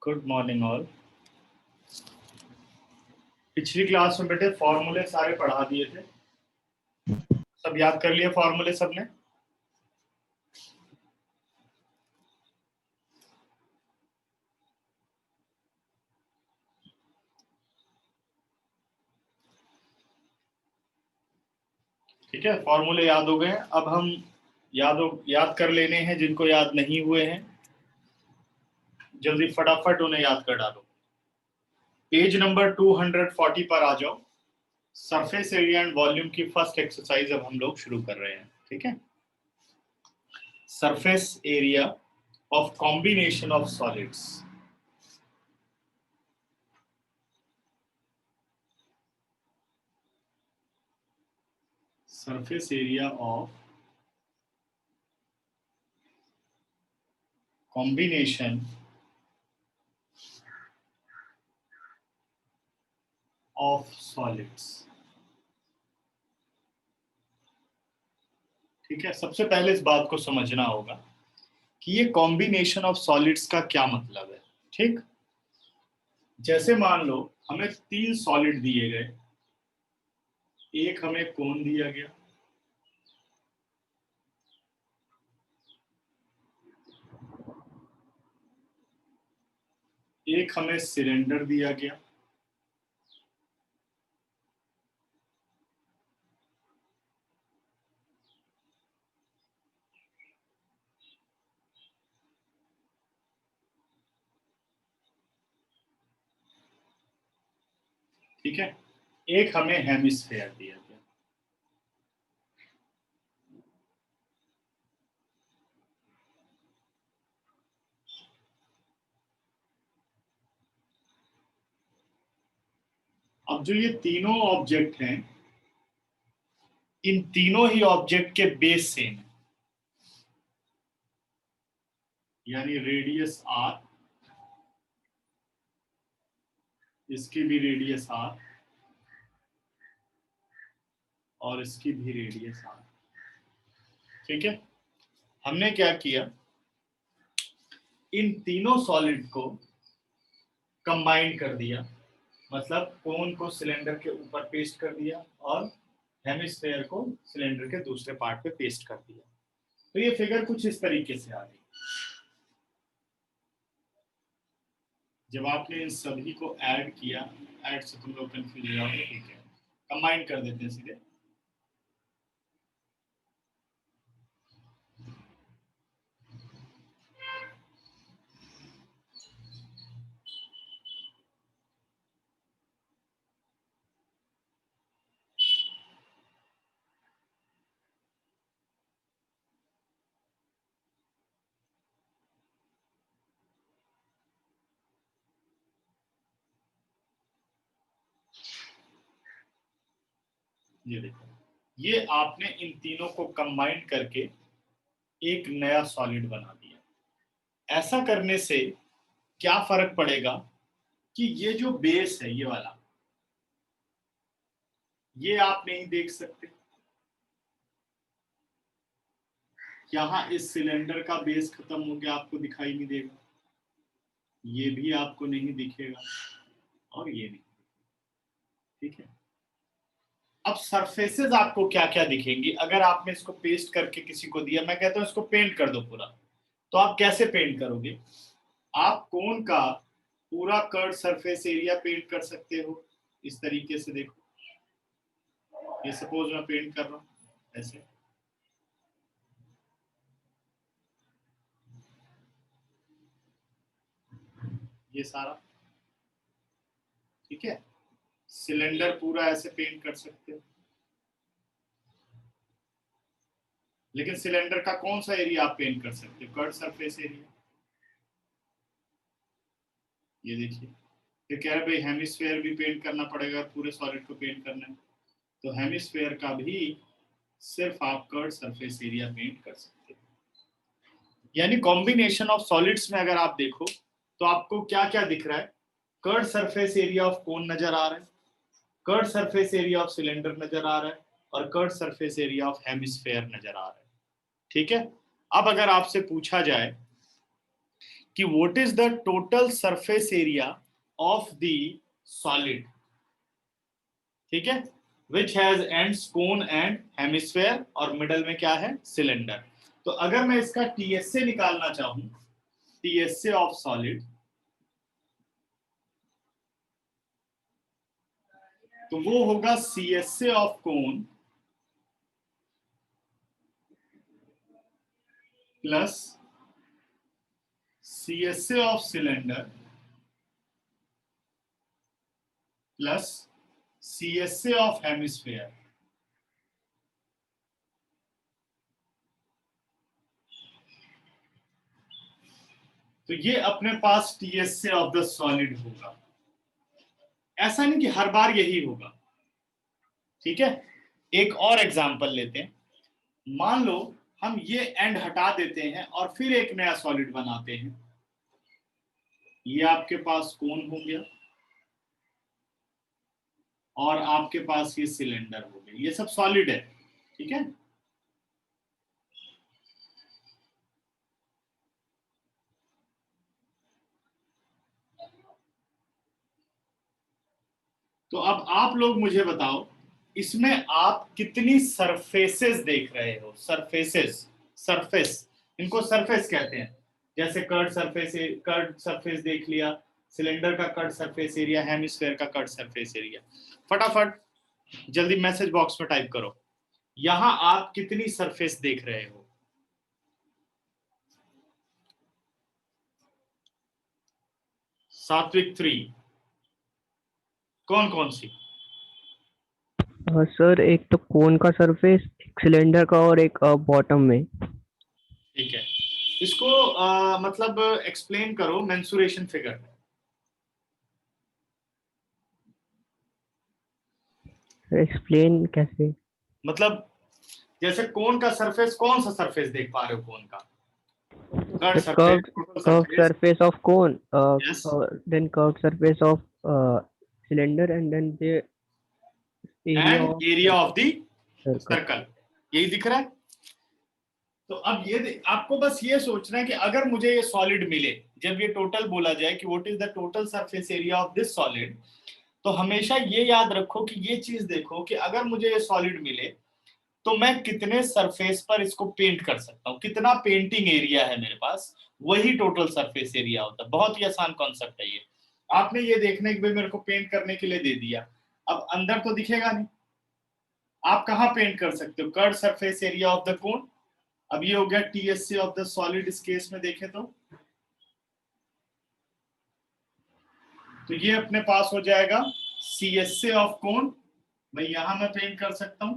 Good morning all. पिछली class में बेटे फॉर्मूले सारे पढ़ा दिए थे, सब याद कर लिए फॉर्मूले सबने? ठीक है, फॉर्मूले याद हो गए। अब हम याद कर लेने हैं जिनको याद नहीं हुए हैं, जल्दी फटाफट उन्हें याद कर डालो। पेज नंबर 240 पर आ जाओ। सरफेस एरिया एंड वॉल्यूम की फर्स्ट एक्सरसाइज अब हम लोग शुरू कर रहे हैं। ठीक है, surface area of combination of solids. Surface area of combination of solids. ठीक है, सबसे पहले इस बात को समझना होगा कि ये कॉम्बिनेशन ऑफ सॉलिड्स का क्या मतलब है। ठीक, जैसे मान लो हमें 3 सॉलिड दिए गए, एक हमें कोन दिया गया, एक हमें सिलेंडर दिया गया, ठीक है, एक हमें हेमिस्फेयर दिया गया। अब जो ये तीनों ऑब्जेक्ट हैं, इन तीनों ही ऑब्जेक्ट के बेस सेम है, यानी रेडियस आर, इसकी भी रेडियस आर और इसकी भी रेडियस आर। ठीक है, हमने क्या किया, इन तीनों सॉलिड को कंबाइन कर दिया, मतलब कोन को सिलेंडर के ऊपर पेस्ट कर दिया और हेमिस्फेयर को सिलेंडर के दूसरे पार्ट पे पेस्ट कर दिया। तो ये फिगर कुछ इस तरीके से आ गई। जब आपने इन सभी को ऐड किया, ऐड से तुम लोग कंफ्यूज हो जाओगे, ठीक है, कंबाइन कर देते हैं सीधे। ये देखो, ये आपने इन तीनों को कंबाइन करके एक नया सॉलिड बना दिया। ऐसा करने से क्या फर्क पड़ेगा कि ये जो बेस है, ये वाला, ये आप नहीं देख सकते। यहां इस सिलेंडर का बेस खत्म हो गया, आपको दिखाई नहीं देगा, ये भी आपको नहीं दिखेगा और ये नहीं। ठीक है, अब सरफेसेस आपको क्या क्या दिखेंगी अगर आपने इसको पेस्ट करके किसी को दिया। मैं कहता हूं इसको पेंट कर दो पूरा, तो आप कैसे पेंट करोगे? आप कोन का पूरा कर्व सरफेस एरिया पेंट कर सकते हो इस तरीके से। देखो, ये सपोज मैं पेंट कर रहा हूं ऐसे, ये सारा। ठीक है, सिलेंडर पूरा ऐसे पेंट कर सकते हो, लेकिन सिलेंडर का कौन सा एरिया आप पेंट कर सकते हो? Curve surface area. ये देखिए, फिर कह रहे भाई हेमिस्फेयर भी पेंट करना पड़ेगा पूरे सॉलिड को पेंट करना है, तो हेमिस्फेयर का भी सिर्फ आप कर्व सरफेस एरिया पेंट कर सकते हो। यानी कॉम्बिनेशन ऑफ सॉलिड्स में अगर आप देखो तो आपको क्या क्या दिख रहा है? Curve surface area of cone नजर आ रहा है, curve surface area of cylinder नजर आ रहा है और curve surface area of hemisphere नजर आ रहा है। ठीक है, अब अगर आपसे पूछा जाए कि what is the total surface area of the solid, ठीक है, which has ends cone and hemisphere, और मिडल में क्या है, सिलेंडर। तो अगर मैं इसका टीएसए निकालना चाहूं, टीएसए ऑफ सॉलिड, तो वो होगा CSA of cone plus CSA of cylinder plus CSA of hemisphere. तो ये अपने पास टीएसए ऑफ द सॉलिड होगा। ऐसा नहीं कि हर बार यही होगा, ठीक है। एक और एग्जांपल लेते हैं। मान लो हम ये एंड हटा देते हैं और फिर एक नया सॉलिड बनाते हैं। ये आपके पास कोन हो गया और आपके पास ये सिलेंडर हो गया, ये सब सॉलिड है, ठीक है। तो अब आप लोग मुझे बताओ, इसमें आप कितनी सरफेसेस देख रहे हो? सरफेसेस, सरफेस, इनको सरफेस कहते हैं। जैसे कर्ड सरफेस देख लिया, सिलेंडर का कर्ड सरफेस एरिया, हेमिस्फेयर का कर्ड सरफेस एरिया। फटाफट जल्दी मैसेज बॉक्स में टाइप करो, यहां आप कितनी सरफेस देख रहे हो? सात्विक 3, कौन कौन सी? सर एक तो कोन का सरफेस, एक सिलेंडर का और एक बॉटम में। ठीक है, इसको मतलब एक्सप्लेन करो मेंसुरेशन फिगर में। एक्सप्लेन कैसे? मतलब जैसे कोन का सरफेस, कौन सा सरफेस देख पा रहे हो कोन का? Curve The surface, total curved surface. surface of cone, yes, then curved surface of cylinder, and then the area and of area of the circle. Circle, यही दिख रहा है। तो अब ये आपको बस ये सोचना है कि अगर मुझे ये सॉलिड मिले, जब ये टोटल बोला जाए कि what is the total surface area of this solid, तो हमेशा ये याद रखो कि ये चीज देखो कि अगर मुझे ये सॉलिड मिले तो मैं कितने सरफेस पर इसको पेंट कर सकता हूँ, कितना पेंटिंग एरिया है मेरे पास, वही टोटल सरफेस एरिया होता है। बहुत ही आसान कॉन्सेप्ट है ये। आपने ये देखने के लिए मेरे को पेंट करने के लिए दे दिया, अब अंदर तो दिखेगा नहीं, आप कहाँ पेंट कर सकते हो? Curved surface area of the कोन। अब ये हो गया टीएससी ऑफ द सॉलिड, इस केस में देखें तो ये अपने पास हो जाएगा सीएसए ऑफ कोन, भाई यहां मैं पेंट कर सकता हूं,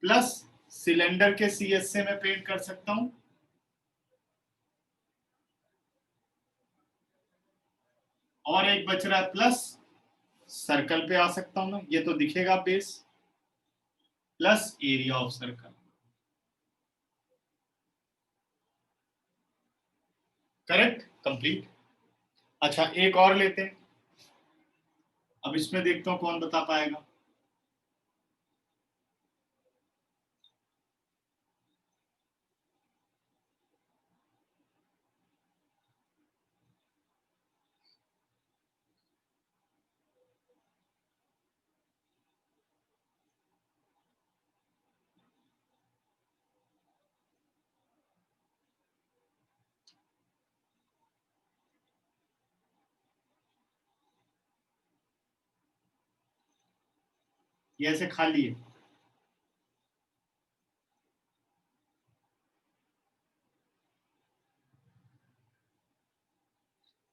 प्लस सिलेंडर के सीएसए में पेंट कर सकता हूं, और एक बच रहा है प्लस सर्कल पे आ सकता हूं मैं, ये तो दिखेगा base, plus area of circle. Correct, complete. अच्छा एक और लेते हैं, अब इसमें देखता हूं कौन बता पाएगा। ये ऐसे खाली है,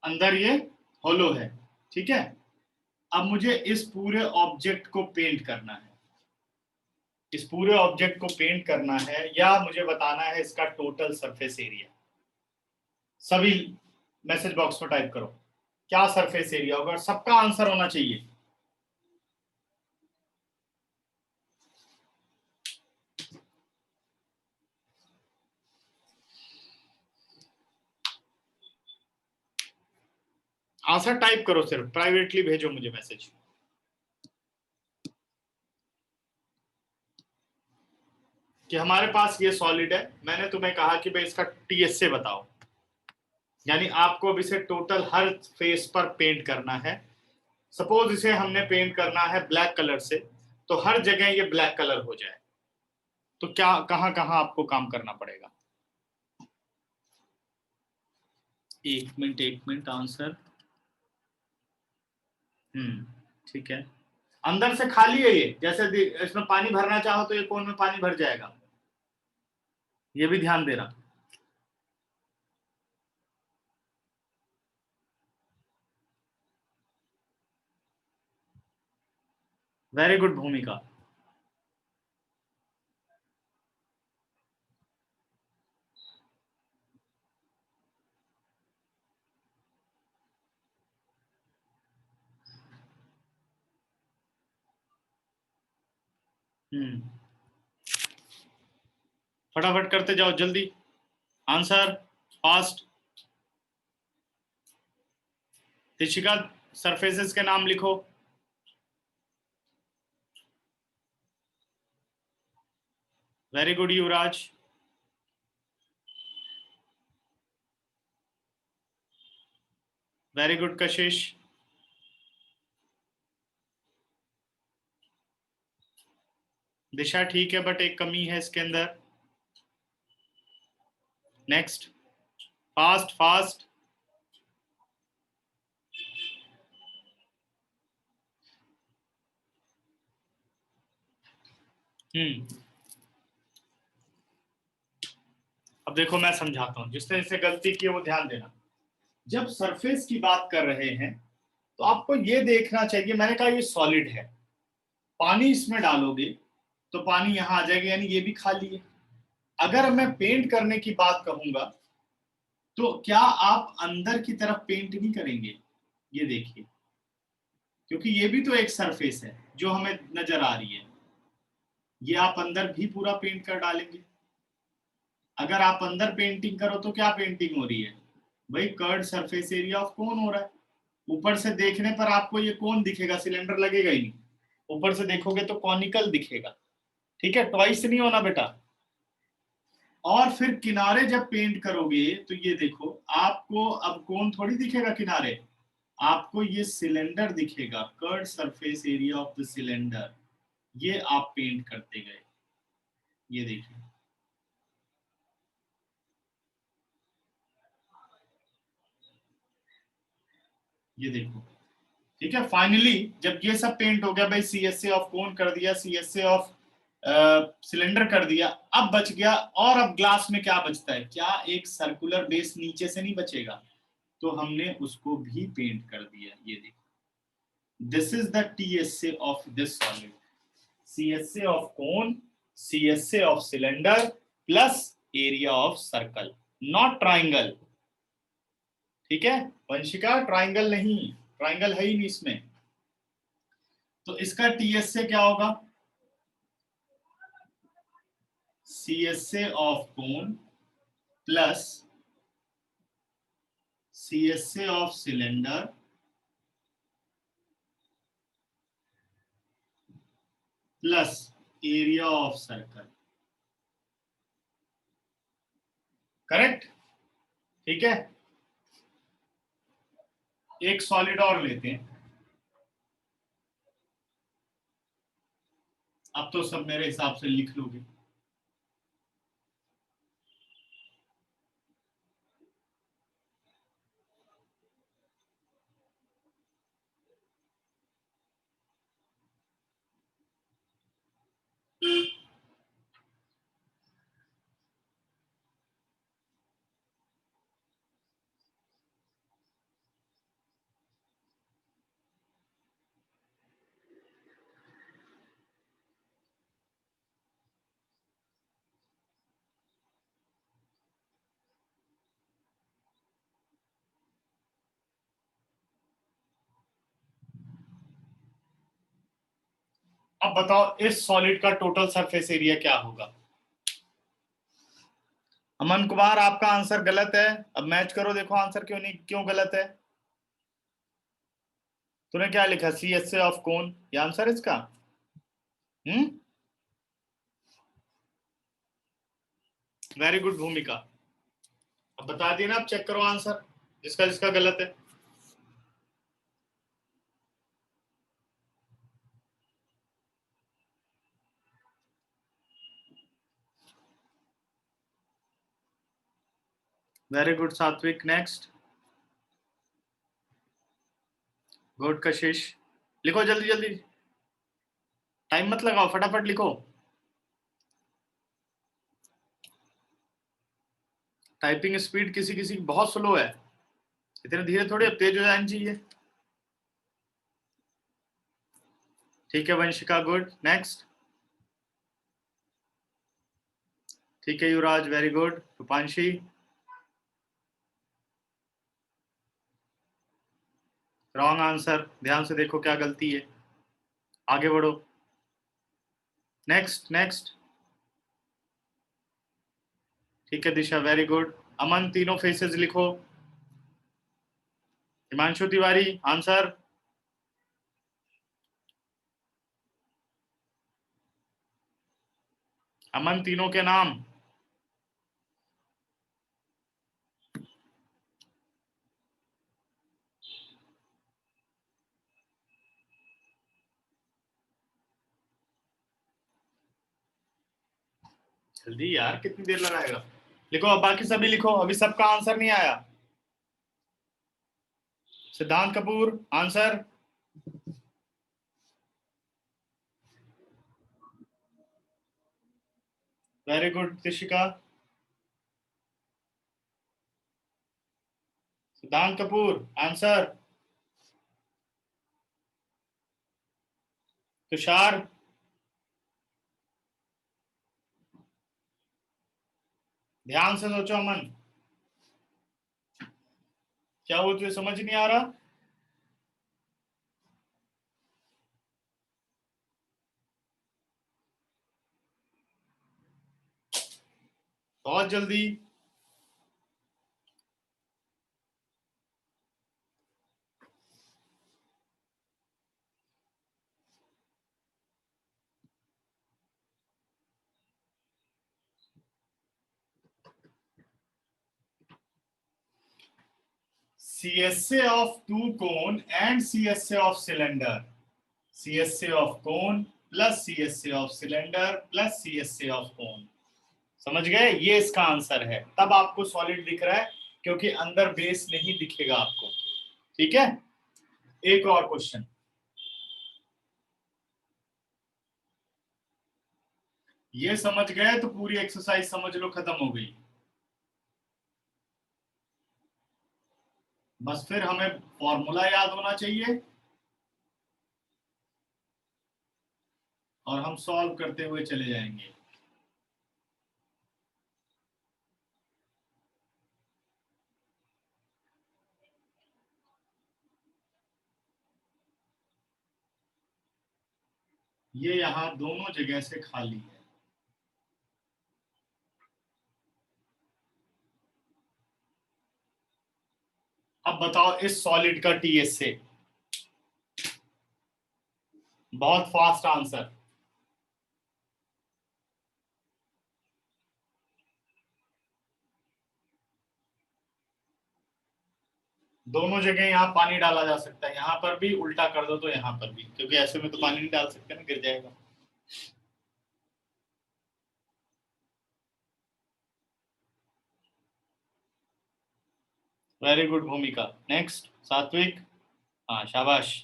अंदर ये होलो है, ठीक है। अब मुझे इस पूरे ऑब्जेक्ट को पेंट करना है, इस पूरे ऑब्जेक्ट को पेंट करना है, या मुझे बताना है इसका टोटल सरफेस एरिया। सभी मैसेज बॉक्स में टाइप करो क्या सरफेस एरिया होगा, सबका आंसर होना चाहिए। आंसर टाइप करो, सिर्फ प्राइवेटली भेजो मुझे मैसेज कि हमारे पास ये सॉलिड है, मैंने तुम्हें कहा कि भाई इसका टीएसए बताओ, यानी आपको अब इसे टोटल हर फेस पर पेंट करना है। सपोज इसे हमने पेंट करना है ब्लैक कलर से, तो हर जगह ये ब्लैक कलर हो जाए, तो क्या कहां कहां आपको काम करना पड़ेगा? एक मिनट आंसर। ठीक है। अंदर से खाली है ये, जैसे इसमें पानी भरना चाहो तो ये कोन में पानी भर जाएगा, ये भी ध्यान देना। वेरी गुड भूमिका। फटाफट करते जाओ जल्दी, आंसर फास्ट। तिशिका, सरफेसेस के नाम लिखो। वेरी गुड युवराज। वेरी गुड कशिश। दिशा ठीक है, बट एक कमी है इसके अंदर। Next, fast fast. अब देखो मैं समझाता हूं, जिसने इसे गलती की है वो ध्यान देना। जब सरफेस की बात कर रहे हैं तो आपको ये देखना चाहिए, मैंने कहा ये सॉलिड है, पानी इसमें डालोगे तो पानी यहां आ जाएगा, यानी ये भी खाली है। अगर मैं पेंट करने की बात कहूंगा तो क्या आप अंदर की तरफ पेंट नहीं करेंगे? ये देखिए, क्योंकि ये भी तो एक सरफेस है जो हमें नजर आ रही है, ये आप अंदर भी पूरा पेंट कर डालेंगे। अगर आप अंदर पेंटिंग करो तो क्या पेंटिंग हो रही है भाई? Curved surface area of cone हो रहा है। ऊपर से देखने पर आपको ये कोन दिखेगा, सिलेंडर लगेगा ही नहीं। ऊपर से देखोगे तो कॉनिकल दिखेगा। ठीक है, ट्वाइस नहीं होना बेटा। और फिर किनारे जब पेंट करोगे तो ये देखो, आपको अब कोन थोड़ी दिखेगा किनारे, आपको ये सिलेंडर दिखेगा, curved surface area of the cylinder. ये आप पेंट करते गए, ये देखिए, ये देखो। ठीक है, फाइनली जब ये सब पेंट हो गया भाई, सीएसए ऑफ कोन कर दिया, सीएसए ऑफ सिलेंडर कर दिया, अब बच गया, और अब ग्लास में क्या बचता है? क्या एक सर्कुलर बेस नीचे से नहीं बचेगा? तो हमने उसको भी पेंट कर दिया, ये देखो। This is the TSA of this solid, CSA of cone, CSA of cylinder, plus area of circle, not triangle. ठीक है वंशिका, ट्राइंगल नहीं, ट्राइंगल है ही नहीं इसमें। तो इसका टीएसए क्या होगा? CSA of cone plus CSA of cylinder plus area of circle. Correct? ठीक है, एक सॉलिड और लेते हैं। अब तो सब मेरे हिसाब से लिख लोगे। अब बताओ इस सॉलिड का टोटल सरफेस एरिया क्या होगा? अमन कुमार, आपका आंसर गलत है। अब मैच करो, देखो आंसर क्यों नहीं, क्यों गलत है। तूने क्या लिखा? C S A of cone, ये आंसर इसका? वेरी गुड भूमिका। अब बता दिया ना, अब चेक करो आंसर। जिसका जिसका गलत है। वेरी गुड सात्विक, नेक्स्ट। गुड कशिश, लिखो जल्दी जल्दी, टाइम मत लगाओ, फटाफट लिखो। टाइपिंग स्पीड किसी किसी की बहुत स्लो है, इतने धीरे थोड़ी, अब तेज हो जानी चाहिए। ठीक है वंशिका, गुड, नेक्स्ट। ठीक है युवराज, very good. Rupanshi, wrong answer, ध्यान से देखो क्या गलती है, आगे बढ़ो। Next next. ठीक है दिशा, वेरी गुड। अमन, तीनों फेसेस लिखो। हिमांशु तिवारी, आंसर। अमन, तीनों के नाम। जल्दी यार, कितनी देर लगाएगा, लिखो अब, बाकी सभी लिखो, अभी सबका आंसर नहीं आया। Siddhant Kapoor, answer. Very good Tishika. Siddhant Kapoor, answer. Tushar, ध्यान से सोचो अमन, क्या वो तुझे समझ नहीं आ रहा? बहुत जल्दी। CSA of two cone and CSA of cylinder, CSA of cone plus CSA of cylinder plus CSA of cone। समझ गए? ये इसका आंसर है, तब आपको सॉलिड दिख रहा है, क्योंकि अंदर बेस नहीं दिखेगा आपको। ठीक है, एक और क्वेश्चन। ये समझ गए तो पूरी एक्सरसाइज समझ लो खत्म हो गई। बस फिर हमें फॉर्मूला याद होना चाहिए और हम सॉल्व करते हुए चले जाएंगे। ये यहां दोनों जगह से खाली है। अब बताओ इस सॉलिड का टीएसए। बहुत फास्ट आंसर। दोनों जगह यहाँ पानी डाला जा सकता है, यहाँ पर भी उल्टा कर दो तो यहाँ पर भी, क्योंकि ऐसे में तो पानी नहीं डाल सकते ना, गिर जाएगा। वेरी गुड भूमिका, नेक्स्ट सात्विक। हाँ शाबाश,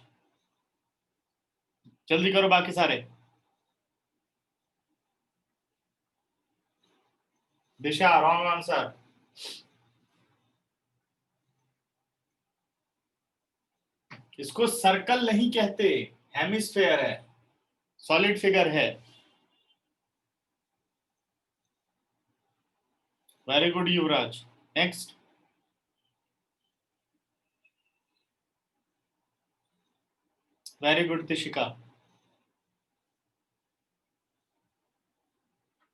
जल्दी करो बाकी सारे। दिशा, रॉन्ग आंसर। इसको सर्कल नहीं कहते, हेमिस्फेयर है, सॉलिड फिगर है। वेरी गुड युवराज, नेक्स्ट। वेरी गुड तिशिका,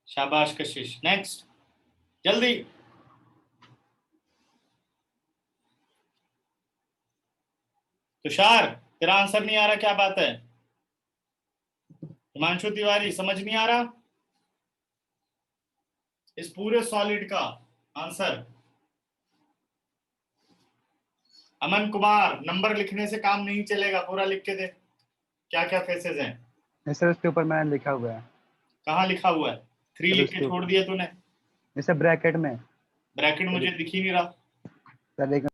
शाबाश कशिश, नेक्स्ट जल्दी। तुषार, तेरा आंसर नहीं आ रहा, क्या बात है? हिमांशु तिवारी, समझ नहीं आ रहा? इस पूरे सॉलिड का आंसर। अमन कुमार, नंबर लिखने से काम नहीं चलेगा, पूरा लिख के दे क्या क्या फेसेस हैं। नहीं सर, उसके ऊपर मैंने लिखा हुआ है। कहाँ लिखा हुआ है? 3 सर लिख उसके के छोड़ ऊपर, दिया तूने। जैसे ब्रैकेट में। ब्रैकेट मुझे दिख ही नहीं रहा। सर एक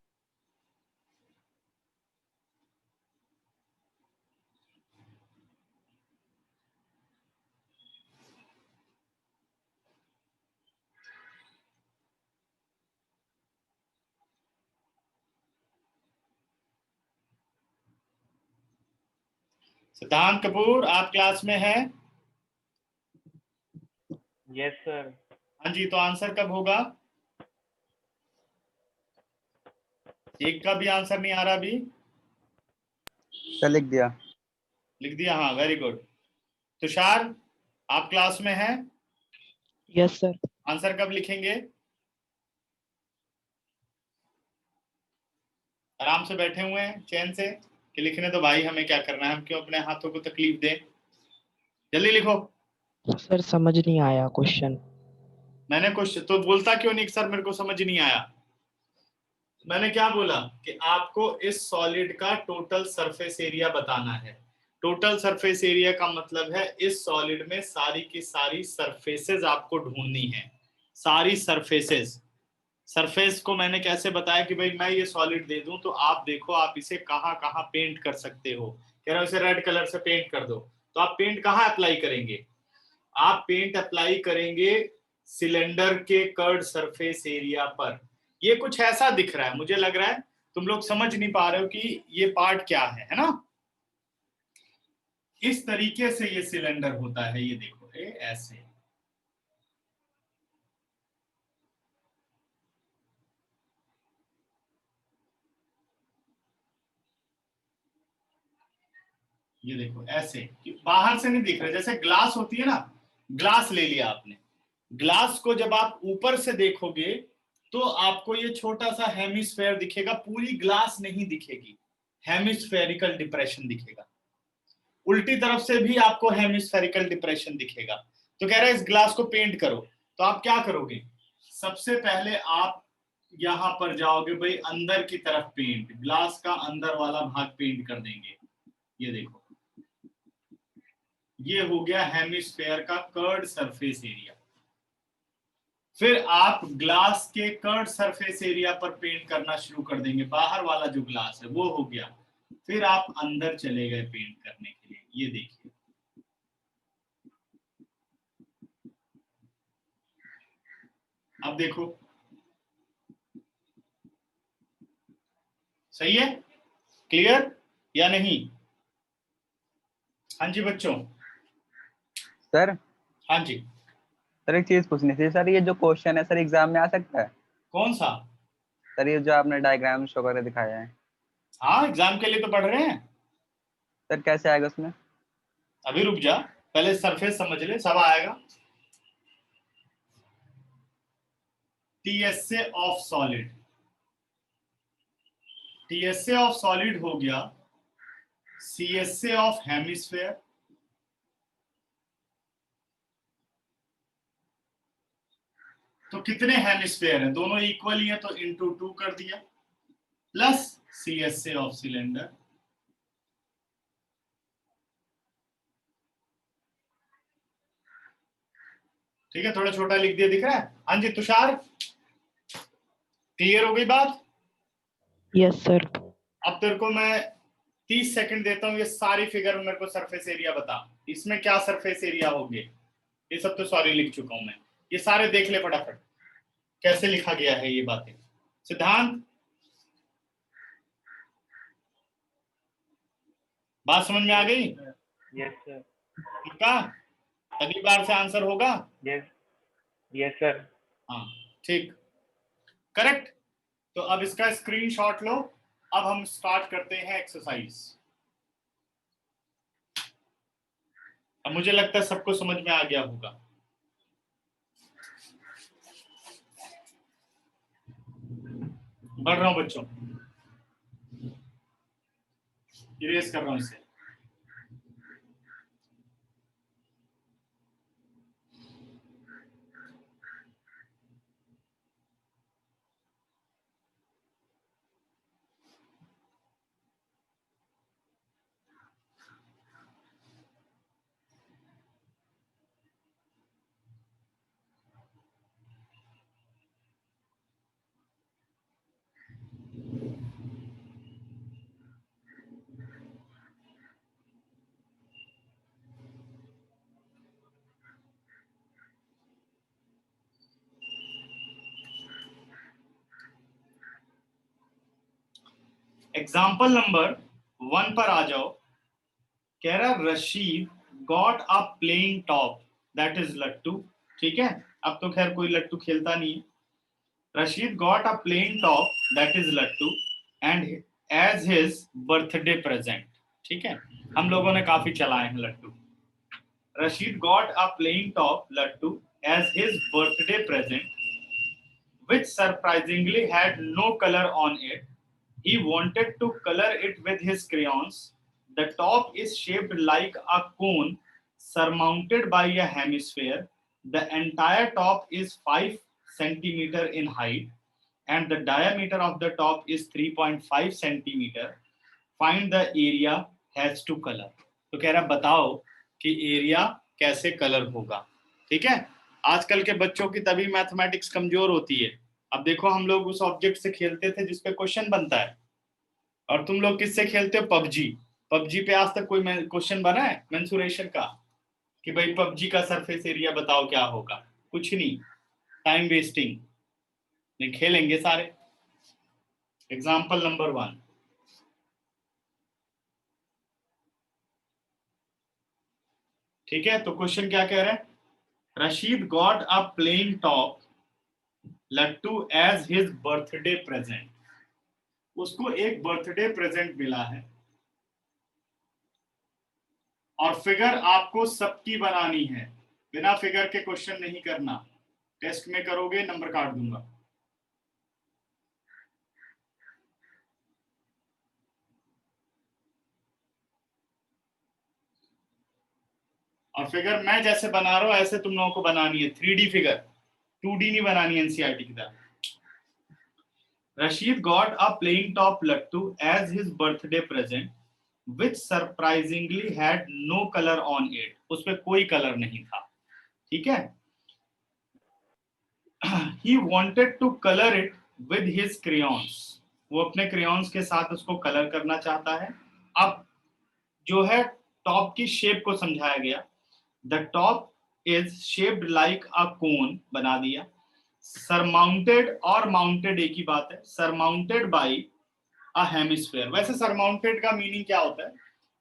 सिद्धांत कपूर, आप क्लास में हैं? Yes sir. हाँ जी, तो आंसर कब होगा? एक का भी आंसर नहीं आ रहा अभी। सर लिख दिया। लिख दिया, हाँ वेरी गुड। तुषार, आप क्लास में हैं? Yes sir. आंसर कब लिखेंगे? आराम से बैठे हुए हैं चैन से कि लिखने तो भाई, हमें क्या करना है, हम क्यों अपने हाथों को तकलीफ दें। जल्दी लिखो। सर समझ नहीं आया क्वेश्चन। मैंने कुछ तो बोलता क्यों नहीं सर मेरे को समझ नहीं आया? मैंने क्या बोला कि आपको इस सॉलिड का टोटल सरफेस एरिया बताना है। टोटल सरफेस एरिया का मतलब है इस सॉलिड में सारी की सारी सरफेसेस आपको ढूंढनी है। सारी सरफेसेस। सरफेस को मैंने कैसे बताया कि भाई मैं ये सॉलिड दे दूं तो आप देखो आप इसे कहां कहां पेंट कर सकते हो। कह रहा हूं इसे रेड कलर से पेंट कर दो, तो आप पेंट कहां अप्लाई करेंगे? आप पेंट अप्लाई करेंगे सिलेंडर के कर्ड सरफेस एरिया पर। ये कुछ ऐसा दिख रहा है, मुझे लग रहा है तुम लोग समझ नहीं पा रहे हो कि ये पार्ट क्या है ना? इस तरीके से ये सिलेंडर होता है, ये देखो ऐसे। ये देखो ऐसे कि बाहर से नहीं दिख रहा, जैसे ग्लास होती है ना, ग्लास ले लिया आपने। ग्लास को जब आप ऊपर से देखोगे तो आपको ये छोटा सा हेमिस्फेयर दिखेगा, पूरी ग्लास नहीं दिखेगी, हेमिस्फेरिकल डिप्रेशन दिखेगा। उल्टी तरफ से भी आपको हेमिस्फेरिकल डिप्रेशन दिखेगा। तो कह रहा है इस ग्लास को पेंट करो, तो आप क्या करोगे? सबसे पहले आप यहां पर जाओगे भाई, अंदर की तरफ पेंट, ग्लास का अंदर वाला भाग पेंट कर देंगे। ये देखो, ये हो गया हेमिस्फेयर का कर्ड सरफेस एरिया। फिर आप ग्लास के कर्ड सरफेस एरिया पर पेंट करना शुरू कर देंगे, बाहर वाला जो ग्लास है वो हो गया। फिर आप अंदर चले गए पेंट करने के लिए, ये देखिए। अब देखो सही है, क्लियर या नहीं? हाँ जी बच्चों। सर, हाँ जी। सर एक चीज पूछनी थी सर, ये जो क्वेश्चन है सर एग्जाम में आ सकता है? कौन सा? सर ये जो आपने डायग्राम शो करके दिखाया है। हाँ, एग्जाम के लिए तो पढ़ रहे हैं। सर कैसे आएगा उसमें? अभी रुक जा, पहले सरफेस समझ ले, सब आएगा। TSA of solid, TSA of solid हो गया सीएसए ऑफ हेमिस्फेयर, तो कितने हेमिस्फेयर हैं? दोनों इक्वल ही है तो इंटू 2 कर दिया, प्लस सीएसए ऑफ सिलेंडर। ठीक है, थोड़ा छोटा लिख दिया, दिख रहा है? हाँ जी तुषार, क्लियर हो गई बात? Yes sir. अब तेरे को मैं 30 सेकंड देता हूँ, ये सारी फिगर में मेरे को सरफेस एरिया बता, इसमें क्या सरफेस एरिया होंगे। ये सब तो सॉरी लिख चुका हूं मैं, ये सारे देख ले फटाफट कैसे लिखा गया है ये बातें। सिद्धांत, बात समझ में आ गई? Yes sir. पक्का? अगली बार से आंसर होगा? Yes yes sir. हाँ ठीक, करेक्ट। तो अब इसका स्क्रीनशॉट लो। अब हम स्टार्ट करते हैं एक्सरसाइज। अब मुझे लगता है सबको समझ में आ गया होगा। बढ़ रहा हूं बच्चों, इरेज कर रहा हूं इसे। एग्जाम्पल नंबर 1 पर आ जाओ। कह रहा Rashid got a playing top that is लट्टू। ठीक है, अब तो खैर कोई लट्टू खेलता नहीं है। Rashid got a playing top that is lattu and as his birthday present. ठीक है, हम लोगों ने काफी चलाए हैं लट्टू। Rashid got a playing top lattu as his birthday present which surprisingly had no color on it. He wanted to color it with his crayons. The top is shaped like a cone surmounted by a hemisphere. The entire top is 5 centimeter in height and the diameter of the top is 3.5 centimeter. Find the area has to color. तो कह रहा बताओ कि area कैसे colour होगा। ठीक है, आजकल के बच्चों की तभी मैथमेटिक्स कमजोर होती है। अब देखो हम लोग उस ऑब्जेक्ट से खेलते थे जिसपे क्वेश्चन बनता है, और तुम लोग किससे खेलते हो? पबजी। पबजी पे आज तक कोई क्वेश्चन बना है मेंसुरेशन का कि भाई पबजी का सरफेस एरिया बताओ क्या होगा? कुछ नहीं, टाइम वेस्टिंग। नहीं खेलेंगे सारे। Example number 1। ठीक है, तो क्वेश्चन क्या कह रहे हैं? Rashid got a playing top lattu as his birthday present. उसको एक बर्थडे प्रेजेंट मिला है और फिगर आपको सबकी बनानी है। बिना फिगर के क्वेश्चन नहीं करना, टेस्ट में करोगे नंबर काट दूंगा। और फिगर मैं जैसे बना रहा हूं ऐसे तुम लोगों को बनानी है, 3D फिगर, 2D नहीं बनानी एनसीईआरटी की तरह। Rashid got a playing top lattu as his birthday present which surprisingly had no color on it. उसपे कोई कलर नहीं था। ठीक है, he wanted to color it with his crayons. वो अपने crayons के साथ उसको कलर करना चाहता है। अब जो है टॉप की शेप को समझाया गया। The top is shaped like a cone, बना दिया। Surmounted और mounted एक ही बात है। Surmounted by a hemisphere। वैसे surmounted का मीनिंग क्या होता है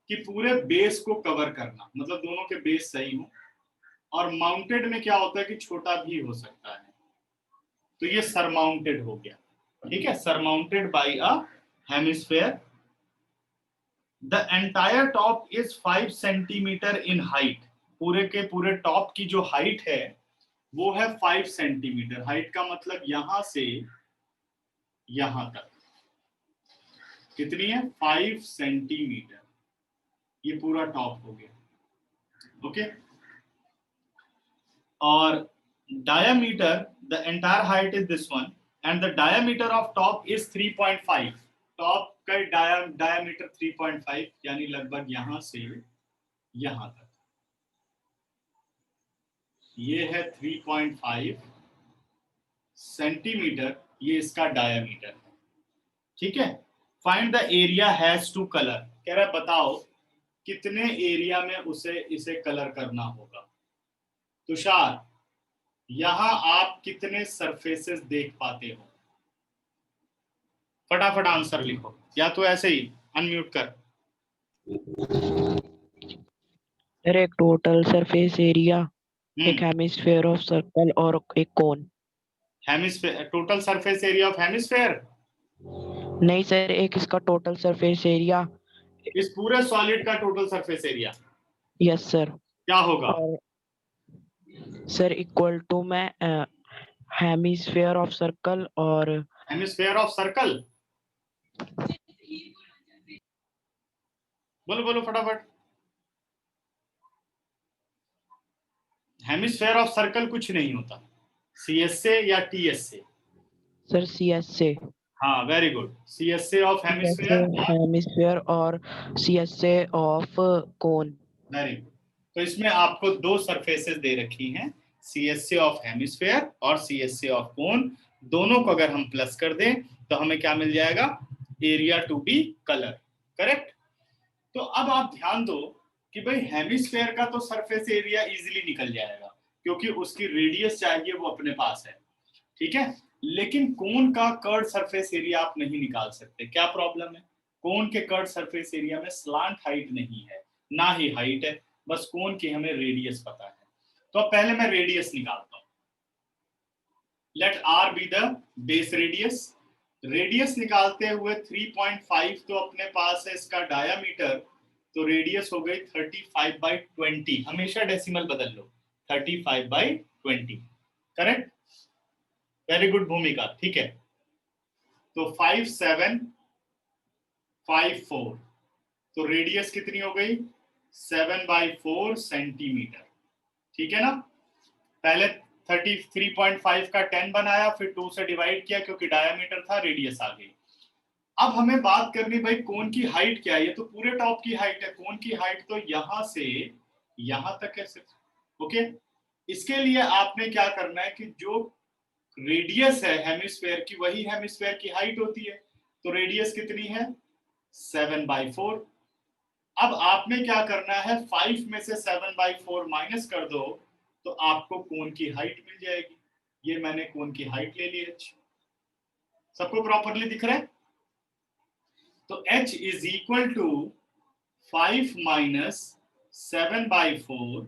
कि पूरे बेस को कवर करना, मतलब दोनों के बेस सही हो। और माउंटेड में क्या होता है कि छोटा भी हो सकता है, तो ये सरमाउंटेड हो गया। ठीक है, surmounted bye a hemisphere. The entire top is 5 centimetre in height. पूरे के पूरे टॉप की जो हाइट है वो है 5 सेंटीमीटर। हाइट का मतलब यहां से यहां तक कितनी है? 5 सेंटीमीटर। ये पूरा टॉप हो गया। ओके, और diameter, the entire height is this one and the diameter of top is 3.5. Top का diameter 3.5 यानी लगभग यहां से यहां तक। ये है 3.5 सेंटीमीटर, ये इसका डायमीटर है। ठीक है, find the area has to colour. कह रहा है बताओ कितने एरिया में उसे इसे कलर करना होगा। तुषार, यहां आप कितने सरफेसेस देख पाते हो? फटाफट आंसर लिखो, या तो ऐसे ही अनम्यूट कर। सर एक टोटल सरफेस एरिया, एक हेमिस्फेयर ऑफ सर्कल और एक cone. Hemisphere, total surface area of hemisphere? नहीं सर, एक इसका टोटल सरफेस एरिया, इस पूरे सॉलिड का total surface area. Yes sir. क्या होगा? सर इक्वल टू में हेमिस्फेयर ऑफ सर्कल और हेमिस्फेयर ऑफ सर्कल। बोलो बोलो फटाफट। हेमिस्फेयर ऑफ सर्कल कुछ नहीं होता, सीएस से या टीएस से? सर सीएस से। हाँ वेरी गुड, सीएस से ऑफ हेमिस्फेयर, हेमिस्फेयर और सीएस से ऑफ कोन। Very good. तो इसमें आपको दो सरफेसेस दे रखी हैं, सीएसए ऑफ हेमिस्फेयर और सीएसए ऑफ कोन। दोनों को अगर हम प्लस कर दें तो हमें क्या मिल जाएगा? Area to be colour. Correct. तो अब आप ध्यान दो कि भाई हेमिस्फेयर का तो सरफेस एरिया इजीली निकल जाएगा क्योंकि उसकी रेडियस चाहिए वो अपने पास है। ठीक है, लेकिन कोन का कर्व सरफेस एरिया आप नहीं निकाल सकते। क्या प्रॉब्लम है? कोन के कर्व सरफेस एरिया में स्लांट हाइट नहीं है, ना ही हाइट है, बस कोन की हमें रेडियस पता है। तो अब पहले मैं रेडियस निकालता हूं। Let r be the base radius. Radius निकालते हुए 3.5 तो अपने पास है, इसका डायामीटर, तो रेडियस हो गई 35/20। हमेशा डेसिमल बदल लो, 35/20, करेक्ट। वेरी गुड भूमिका, ठीक है। तो 5754, तो रेडियस कितनी हो गई 7/4 सेंटीमीटर, ठीक है ना। पहले 33.5 का 10 बनाया, फिर 2 से डिवाइड किया क्योंकि डायमीटर था, रेडियस आ गई। अब हमें बात करनी भाई कोन की हाइट क्या है। ये तो पूरे टॉप की हाइट है, कोन की हाइट तो यहां से यहां तक है सिर्फ, ओके। इसके लिए आपने क्या करना है कि जो रेडियस है हेमिस्फेयर की, वही हेमिस्फेयर की हाइट होती है। तो रेडियस कितनी है 7/4। अब आपने क्या करना है, 5 में से 7/4 माइनस कर दो तो आपको कोन की हाइट मिल जाएगी। ये मैंने कोन की हाइट ले ली। h सबको प्रॉपरली दिख रहा है। तो h is equal to 5 minus 7/4,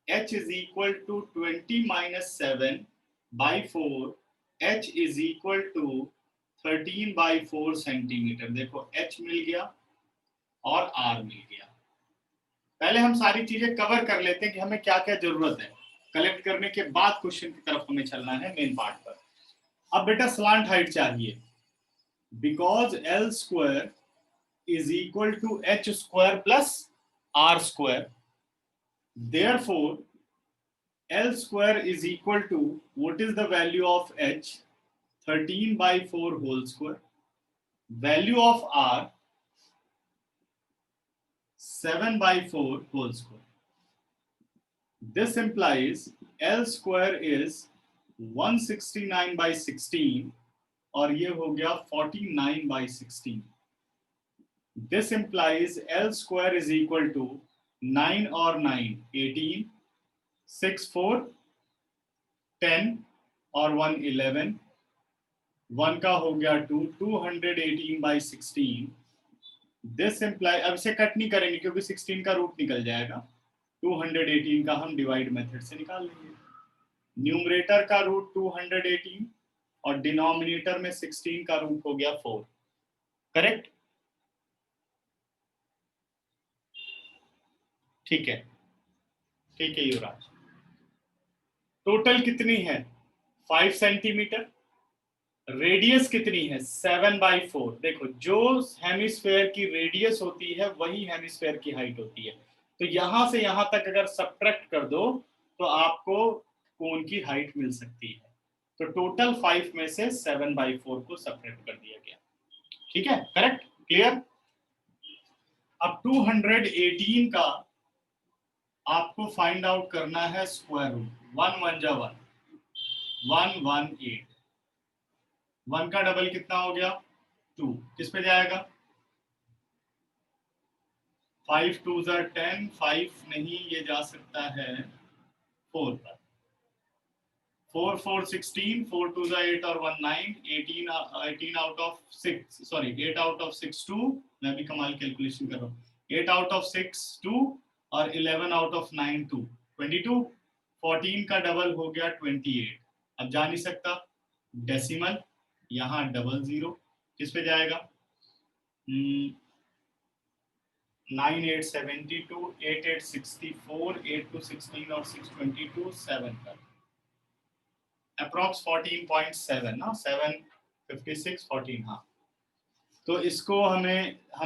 h is equal to 20 minus 7/4, h is equal to 13/4 centimetre. देखो h मिल गया और r मिल गया। पहले हम सारी चीजें कवर कर लेते हैं कि हमें क्या क्या जरूरत है। कलेक्ट करने के बाद क्वेश्चन की तरफ हमें चलना है, मेन पार्ट पर। अब बेटा स्लांट हाइट चाहिए, because l square is equal to h square plus r square, therefore l square is equal to what is the value of h 13/4 whole square, value of r 7/4 whole square. This implies L square is 169/16 और ये हो गया 49/16. This implies L square is equal to 9 और 9 18, 6 4 10 और 1 11, 1 का हो गया 2 218/16. This imply, अब इसे कट नहीं करेंगे क्योंकि 16 का रूट निकल जाएगा, 218 का हम डिवाइड मेथड से निकाल लेंगे। न्यूमरेटर का रूट 218 और डिनोमिनेटर में 16 का रूट हो गया 4, करेक्ट। ठीक है, ठीक है युवराज। टोटल कितनी है 5 सेंटीमीटर, रेडियस कितनी है 7/4। देखो जो हेमिस्फेयर की रेडियस होती है वही हेमिस्फेयर की हाइट होती है। तो यहां से यहां तक अगर सब्ट्रैक्ट कर दो तो आपको कोन की हाइट मिल सकती है। तो टोटल 5 में से 7/4 को सब्ट्रैक्ट कर दिया गया, ठीक है, करेक्ट, क्लियर। अब 218 का आपको फाइंड आउट करना है स्क्वायर रूट। 1 1 जा 1, 118, 1 का डबल कितना हो गया 2, किस पे जाएगा 5 2 10, 5 नहीं, ये जा सकता है 4 पर। 4 4 16, 4 2 8 और 1 9, 18 out of 6, sorry 8 out of 6 2, मैं भी कमाल कैलकुलेशन कर रहा हूँ। 8 आउट ऑफ 6 2 और 11 आउट ऑफ 9 2, 22। 14 का डबल हो गया 28। अब जा नहीं सकता डेसिमल, यहाँ डबल जीरो, किस पे जाएगा 9 8 72, 8 8 64, 8 2 16 और 6 22, 7 पर अप्रॉक्स 14.7 ना, 7 56 14, हाँ। तो इसको हम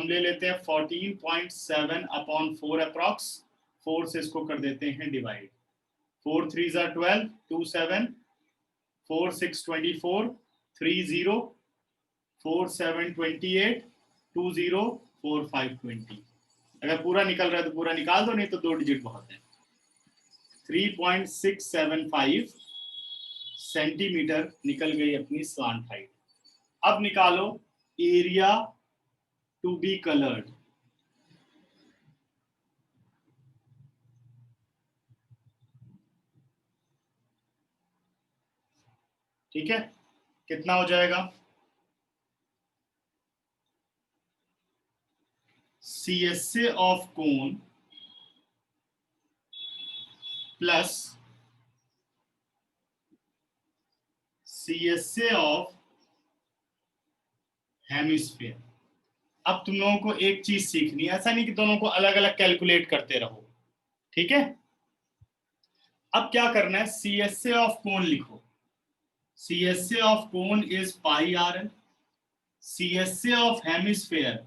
ले लेते हैं 14.7 अपॉन 4 अप्रॉक्स, 4 से इसको कर देते हैं डिवाइड। 4 3 12, 2 7, 4 6 24, 3 0, 4 7 28, 2 0, 4 5 20। अगर पूरा निकल रहा है तो पूरा निकाल दो, नहीं तो 2 डिजिट बहुत है। 3.675 सेंटीमीटर निकल गई अपनी स्लांट हाइट। अब निकालो एरिया टू बी कलर्ड। ठीक है, कितना हो जाएगा CSA of cone plus CSA of hemisphere. अब तुम लोगों को एक चीज सीखनी है, ऐसा नहीं कि दोनों को अलग अलग कैलकुलेट करते रहो, ठीक है। अब क्या करना है, CSA ऑफ कोन लिखो। CSA of cone is pi RL, CSA of hemisphere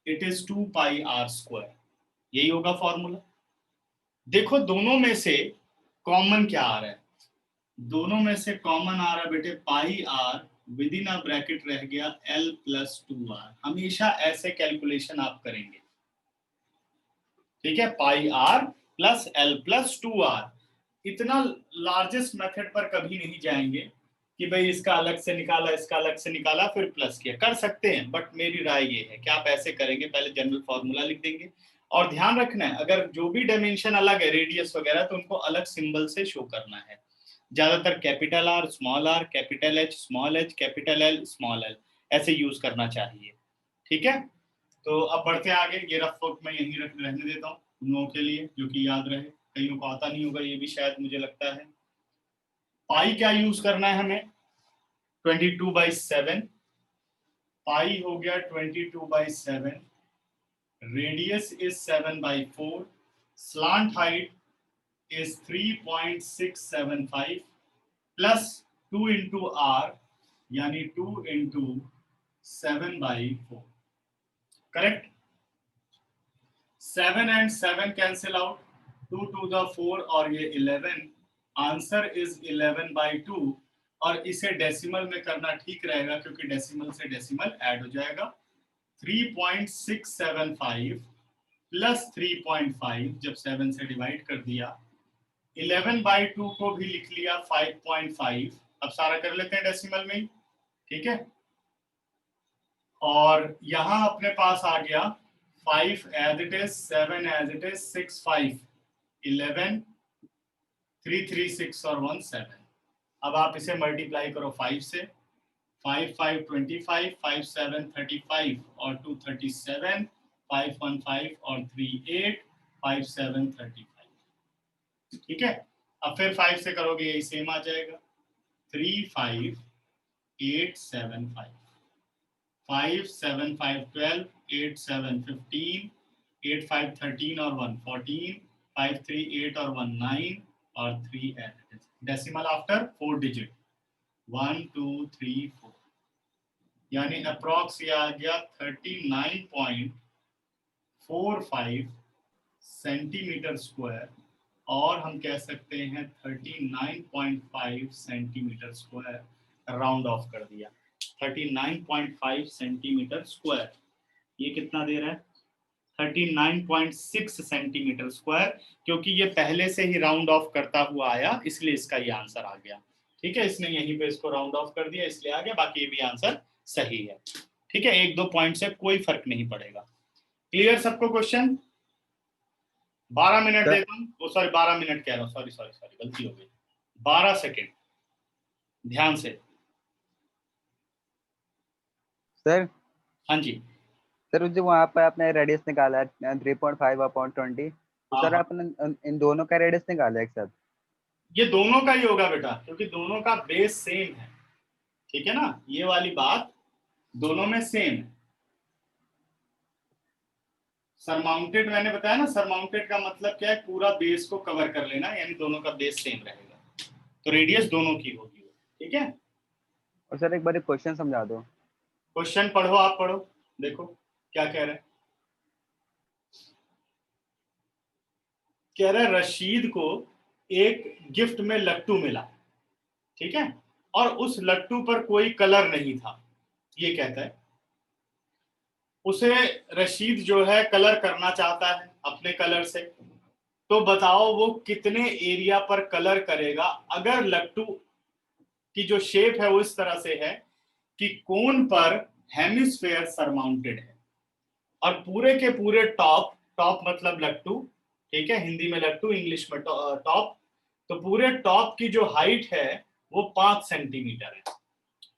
it is 2 pi R square. यही होगा फॉर्मूला। देखो दोनों में से कॉमन क्या आ रहा है, दोनों में से कॉमन आ रहा है बेटे पाई R with in a bracket रह गया L प्लस 2R। हमेशा ऐसे कैलकुलेशन आप करेंगे, ठीक है, पाई R plus L plus 2R। इतना लार्जेस्ट मेथड पर कभी नहीं जाएंगे कि भाई इसका अलग से निकाला, इसका अलग से निकाला फिर प्लस किया। कर सकते हैं बट मेरी राय ये है कि आप ऐसे करेंगे, पहले जनरल फॉर्मूला लिख देंगे। और ध्यान रखना है अगर जो भी डायमेंशन अलग है, रेडियस वगैरह, तो उनको अलग सिंबल से शो करना है। ज्यादातर capital R small r, capital H small h, capital L small l ऐसे यूज करना चाहिए, ठीक है। तो अब बढ़ते हैं आगे। ये रफ वर्क मैं यहीं रहने देता हूँ उन लोगों के लिए जो कि याद रहे, कईयों को आता नहीं होगा ये भी शायद, मुझे लगता है। पाई क्या यूज करना है हमें, 22/7। पाई हो गया 22/7, radius is 7/4, slant height is 3.675 plus 2 into R यानी 2 into 7/4, correct. 7 and 7 cancel out, 2 to the 4 और ये 11, आंसर इज 11/2। और इसे डेसिमल में करना ठीक रहेगा क्योंकि डेसिमल से डेसिमल ऐड हो जाएगा। 3.675 प्लस 3.5 जब 7 से डिवाइड कर दिया, 11/2 को भी लिख लिया 5.5। अब सारा कर लेते हैं डेसिमल में ही, ठीक है। और यहां अपने पास आ गया 5 as it is, 7 as it is, 6 5 11, 3 3 6 और 1 7। अब आप इसे मल्टीप्लाई करो 5 से, 5 5 25, 5 7 35 और 2 37, 5 1 5 और 3 8, 5 7 35, ठीक है। अब फिर 5 से करोगे यही सेम आ जाएगा, 3 5 8 7 5, 5 7 5 12, 8 7 15, 8 5 13 और 1 14, 5 3 8 और 1 9 और 3 8। डेसिमल आफ्टर 4 डिजिट 1 2 3 4, यानी अप्रॉक्स ये आ गया 39.45 सेंटीमीटर स्क्वायर, और हम कह सकते हैं 39.5 सेंटीमीटर स्क्वायर। राउंड ऑफ कर दिया 39.5 सेंटीमीटर स्क्वायर। ये कितना दे रहा है, 39.6 सेंटीमीटर स्क्वायर, क्योंकि ये पहले से ही राउंड ऑफ करता हुआ आया इसलिए इसका ये आंसर आ गया, ठीक है। इसने यहीं पे इसको राउंड ऑफ कर दिया इसलिए आ गया, बाकी ये भी आंसर सही है, ठीक है। 1-2 पॉइंट से कोई फर्क नहीं पड़ेगा। क्लियर सबको क्वेश्चन? 12 मिनट देता हूँ, सॉरी 12 मिनट कह रहा हूँ, सॉरी गलती हो गई, 12 सेकेंड, ध्यान से। सर हाँ जी सर, जो वहाँ पर आपने रेडियस निकाला है 3.5/20, सर हाँ। आपने इन दोनों का रेडियस निकाला है एक साथ? ये दोनों का ही होगा बेटा क्योंकि दोनों का बेस सेम है, ठीक है ना। ये वाली बात दोनों में सेम है। सरमाउंटेड मैंने बताया ना, सरमाउंटेड का मतलब क्या है, पूरा बेस को कवर कर लेना, यानी दोनों का बेस सेम रहेगा, तो रेडियस दोनों की होगी, ठीक है। और सर एक बार क्वेश्चन समझा दो। क्वेश्चन पढ़ो, आप पढ़ो, देखो क्या कह रहे हैं। कह रहा है रशीद को एक गिफ्ट में लट्टू मिला, ठीक है, और उस लट्टू पर कोई कलर नहीं था। ये कहता है उसे रशीद जो है कलर करना चाहता है अपने कलर से, तो बताओ वो कितने एरिया पर कलर करेगा अगर लट्टू की जो शेप है वो इस तरह से है कि कोन पर हेमिस्फेयर सरमाउंटेड है और पूरे के पूरे टॉप मतलब लट्टू, ठीक है, हिंदी में लट्टू, इंग्लिश में टॉप, तो पूरे टॉप की जो हाइट है वो 5 सेंटीमीटर है।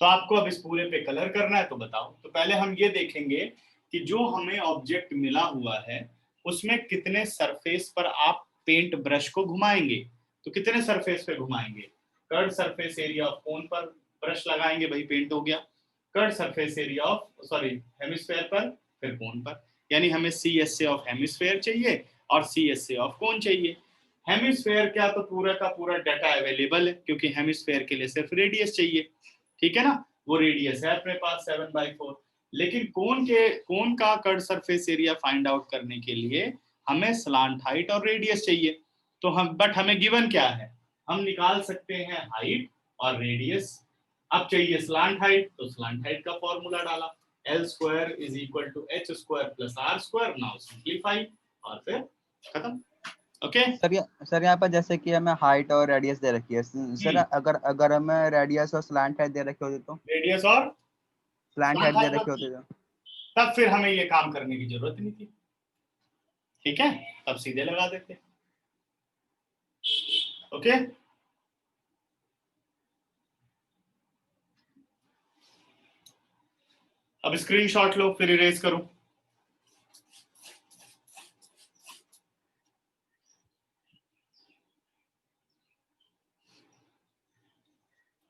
तो आपको अब इस पूरे पे कलर करना है, तो बताओ। तो पहले हम ये देखेंगे कि जो हमें ऑब्जेक्ट मिला हुआ है उसमें कितने सरफेस पर आप पेंट ब्रश को घुमाएंगे। तो कितने सरफेस पे घुमाएंगे? Curve surface area of cone पर ब्रश लगाएंगे, भाई पेंट हो गया। Curve surface area of hemisphere पर, फिर कोन पर। यानी हमें CSA ऑफ हेमिस्फेयर चाहिए और CSA ऑफ कोन चाहिए। हेमिस्फेयर क्या, तो पूरा का पूरा डाटा अवेलेबल है क्योंकि हेमिस्फेयर के लिए सिर्फ रेडियस चाहिए, ठीक है ना, वो रेडियस है अपने पास 7/4। लेकिन कोन का curve surface area find out करने के लिए हमें स्लांट हाइट और रेडियस चाहिए। तो हमें गिवन क्या है, हम निकाल सकते हैं हाइट और रेडियस। अब चाहिए स्लांट हाइट, तो स्लांट हाइट का फॉर्मूला डाला, L² = H² + R²। Now simplify और फिर खत्म। ओके सर यहाँ पर जैसे कि हमें हाइट और रेडियस दे रखी है सर, अगर हमें रेडियस और स्लैंट हाइट दे रखी होती तो, रेडियस और स्लैंट हाइट दे रखी होती तो तब फिर हमें ये काम करने की जरूरत नहीं थी, ठीक है, तब सीधे लगा देते। ओके अब स्क्रीनशॉट लो, फिर इरेज करो।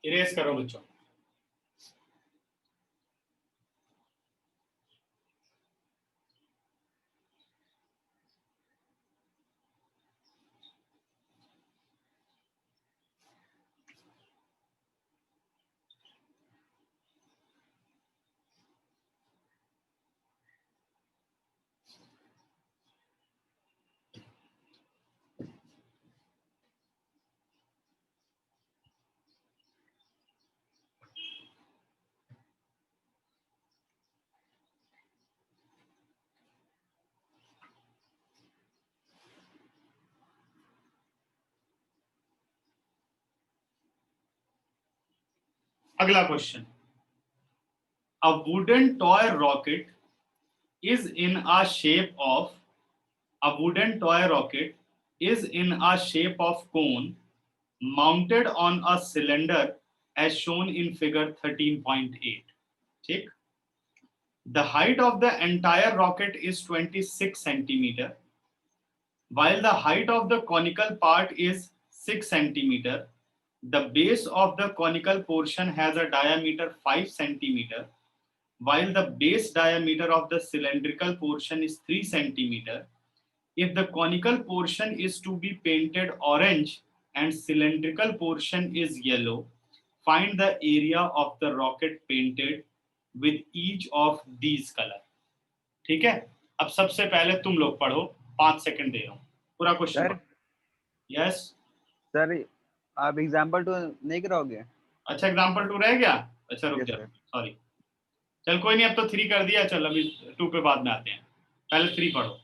इरेज करो बच्चों। अगला question, a wooden toy rocket is in a shape of cone mounted on a cylinder as shown in figure 13.8. ठीक, the height of the entire rocket is 26 centimeter while the height of the conical part is 6 centimeter. The base of the conical portion has a diameter 5 centimeter while the base diameter of the cylindrical portion is 3 centimeter. If the conical portion is to be painted orange and cylindrical portion is yellow, find the area of the rocket painted with each of these color. ठीक है, अब सबसे पहले तुम लोग पढ़ो, 5 second दे रहा हूं, पूरा क्वेश्चन। यस सर, आप एग्जांपल 2 नहीं कराओगे? अच्छा, एग्जांपल 2 रह गया, अच्छा रुक जा, सॉरी। चल कोई नहीं, अब तो 3 कर दिया, चल अभी 2 पे बाद में आते हैं, पहले 3 पढ़ो।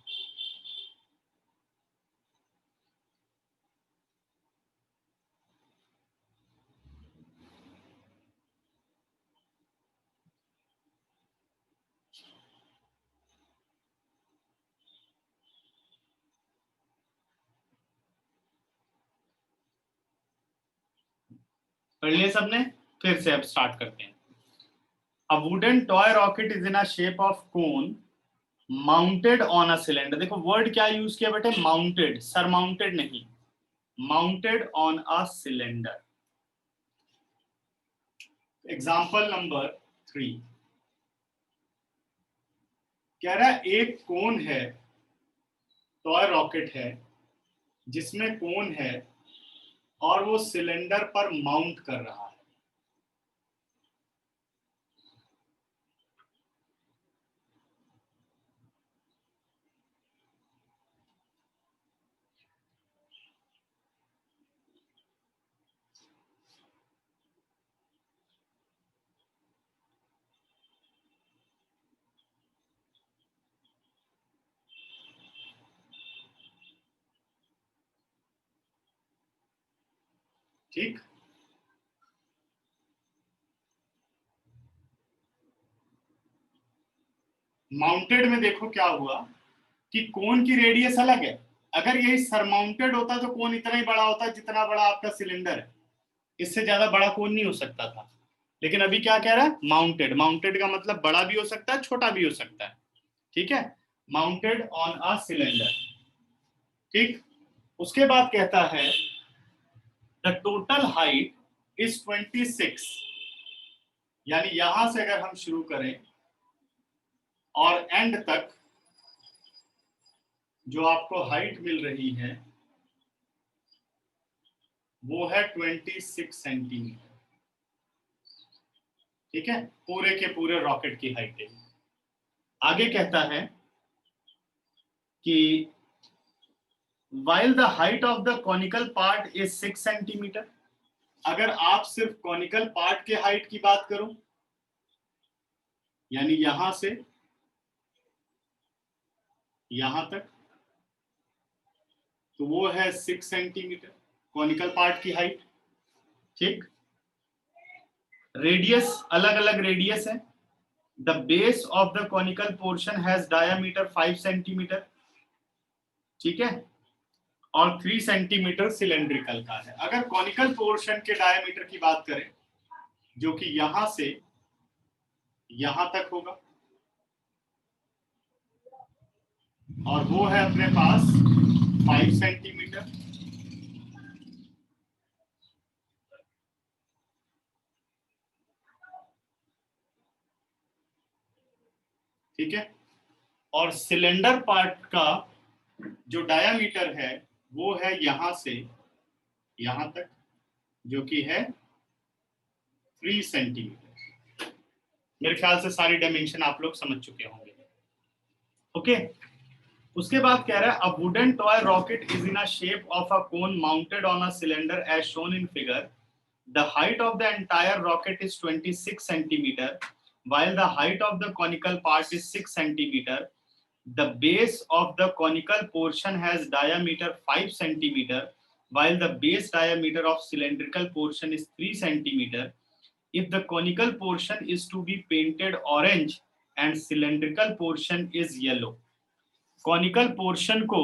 पढ़ लिया सबने? फिर से अब स्टार्ट करते हैं। A wooden toy rocket is in a shape of cone mounted on a cylinder. देखो वर्ड क्या यूज किया बेटे, माउंटेड, सरमाउंटेड नहीं, mounted on a cylinder. Example number 3 कह रहा है एक कोन है, टॉय रॉकेट है जिसमें कोन है और वो सिलेंडर पर माउंट कर रहा है। ठीक, माउंटेड में देखो क्या हुआ कि कोन की रेडियस अलग है। अगर यही सरमाउंटेड होता तो कोन इतना ही बड़ा होता जितना बड़ा आपका सिलेंडर है, इससे ज्यादा बड़ा कोन नहीं हो सकता था। लेकिन अभी क्या कह रहा है, माउंटेड। माउंटेड का मतलब बड़ा भी हो सकता है, छोटा भी हो सकता है। ठीक है, माउंटेड ऑन अ सिलेंडर। ठीक, उसके बाद कहता है द टोटल हाइट इज 26, यानी यहां से अगर हम शुरू करें और एंड तक जो आपको हाइट मिल रही है वो है 26 सेंटीमीटर। ठीक है, पूरे के पूरे रॉकेट की हाइट है। आगे कहता है कि while the height of the conical part is 6 centimetre, अगर आप सिर्फ कॉनिकल पार्ट के हाइट की बात करो, यानी यहां से यहां तक, तो वो है 6 सेंटीमीटर कॉनिकल पार्ट की हाइट। ठीक, रेडियस अलग अलग रेडियस है। The base of the conical portion has diameter 5 centimetre. ठीक है, और 3 सेंटीमीटर सिलेंड्रिकल का है। अगर कॉनिकल पोर्शन के डायमीटर की बात करें जो कि यहां से यहां तक होगा, और वो है अपने पास 5 सेंटीमीटर। ठीक है, और सिलेंडर पार्ट का जो डायमीटर है वो है यहां से यहां तक, जो कि है 3 सेंटीमीटर। मेरे ख्याल से सारी डायमेंशन आप लोग समझ चुके होंगे। ओके, उसके बाद कह रहा है a wooden toy rocket is in a shape of a cone mounted on a cylinder as shown in figure. The height of the entire rocket is 26 centimetre while the height of the conical part is 6 centimeter. The base of the conical portion has diameter 5 centimeter while the base diameter of cylindrical portion is 3 centimeter. If the conical portion is to be painted orange and cylindrical portion is yellow, conical portion को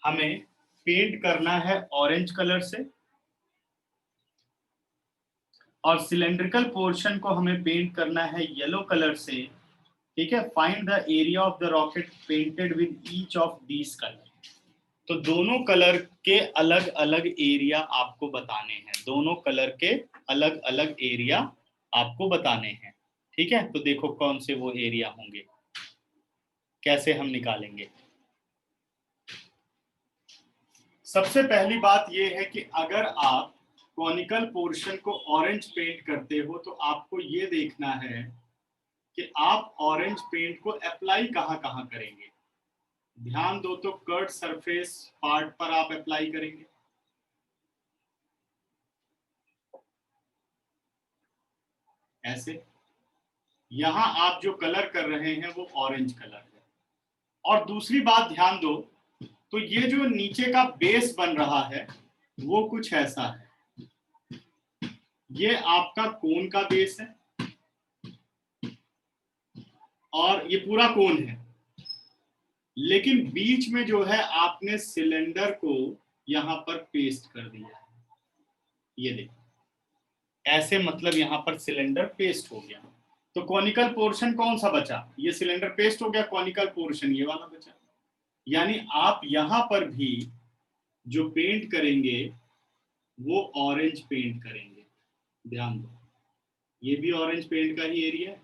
हमें paint करना है orange colour से और cylindrical portion को हमें paint करना है येलो कलर से। ठीक है, find the area of the rocket painted with each of these colour. तो दोनों कलर के अलग अलग एरिया आपको बताने हैं, दोनों कलर के अलग अलग एरिया आपको बताने हैं। ठीक है, तो देखो कौन से वो एरिया होंगे, कैसे हम निकालेंगे। सबसे पहली बात यह है कि अगर आप कॉनिकल पोर्शन को ऑरेंज पेंट करते हो तो आपको ये देखना है कि आप ऑरेंज पेंट को अप्लाई कहां कहां करेंगे। ध्यान दो तो कर्व सरफेस पार्ट पर आप अप्लाई करेंगे, ऐसे। यहां आप जो कलर कर रहे हैं वो ऑरेंज कलर है। और दूसरी बात ध्यान दो तो ये जो नीचे का बेस बन रहा है वो कुछ ऐसा है, ये आपका कोन का बेस है और ये पूरा कोन है, लेकिन बीच में जो है आपने सिलेंडर को यहां पर पेस्ट कर दिया है। ये देखो ऐसे, मतलब यहां पर सिलेंडर पेस्ट हो गया। तो कॉनिकल पोर्शन कौन सा बचा, ये सिलेंडर पेस्ट हो गया, कॉनिकल पोर्शन ये वाला बचा। यानी आप यहां पर भी जो पेंट करेंगे वो ऑरेंज पेंट करेंगे। ध्यान दो, ये भी ऑरेंज पेंट का ही एरिया है।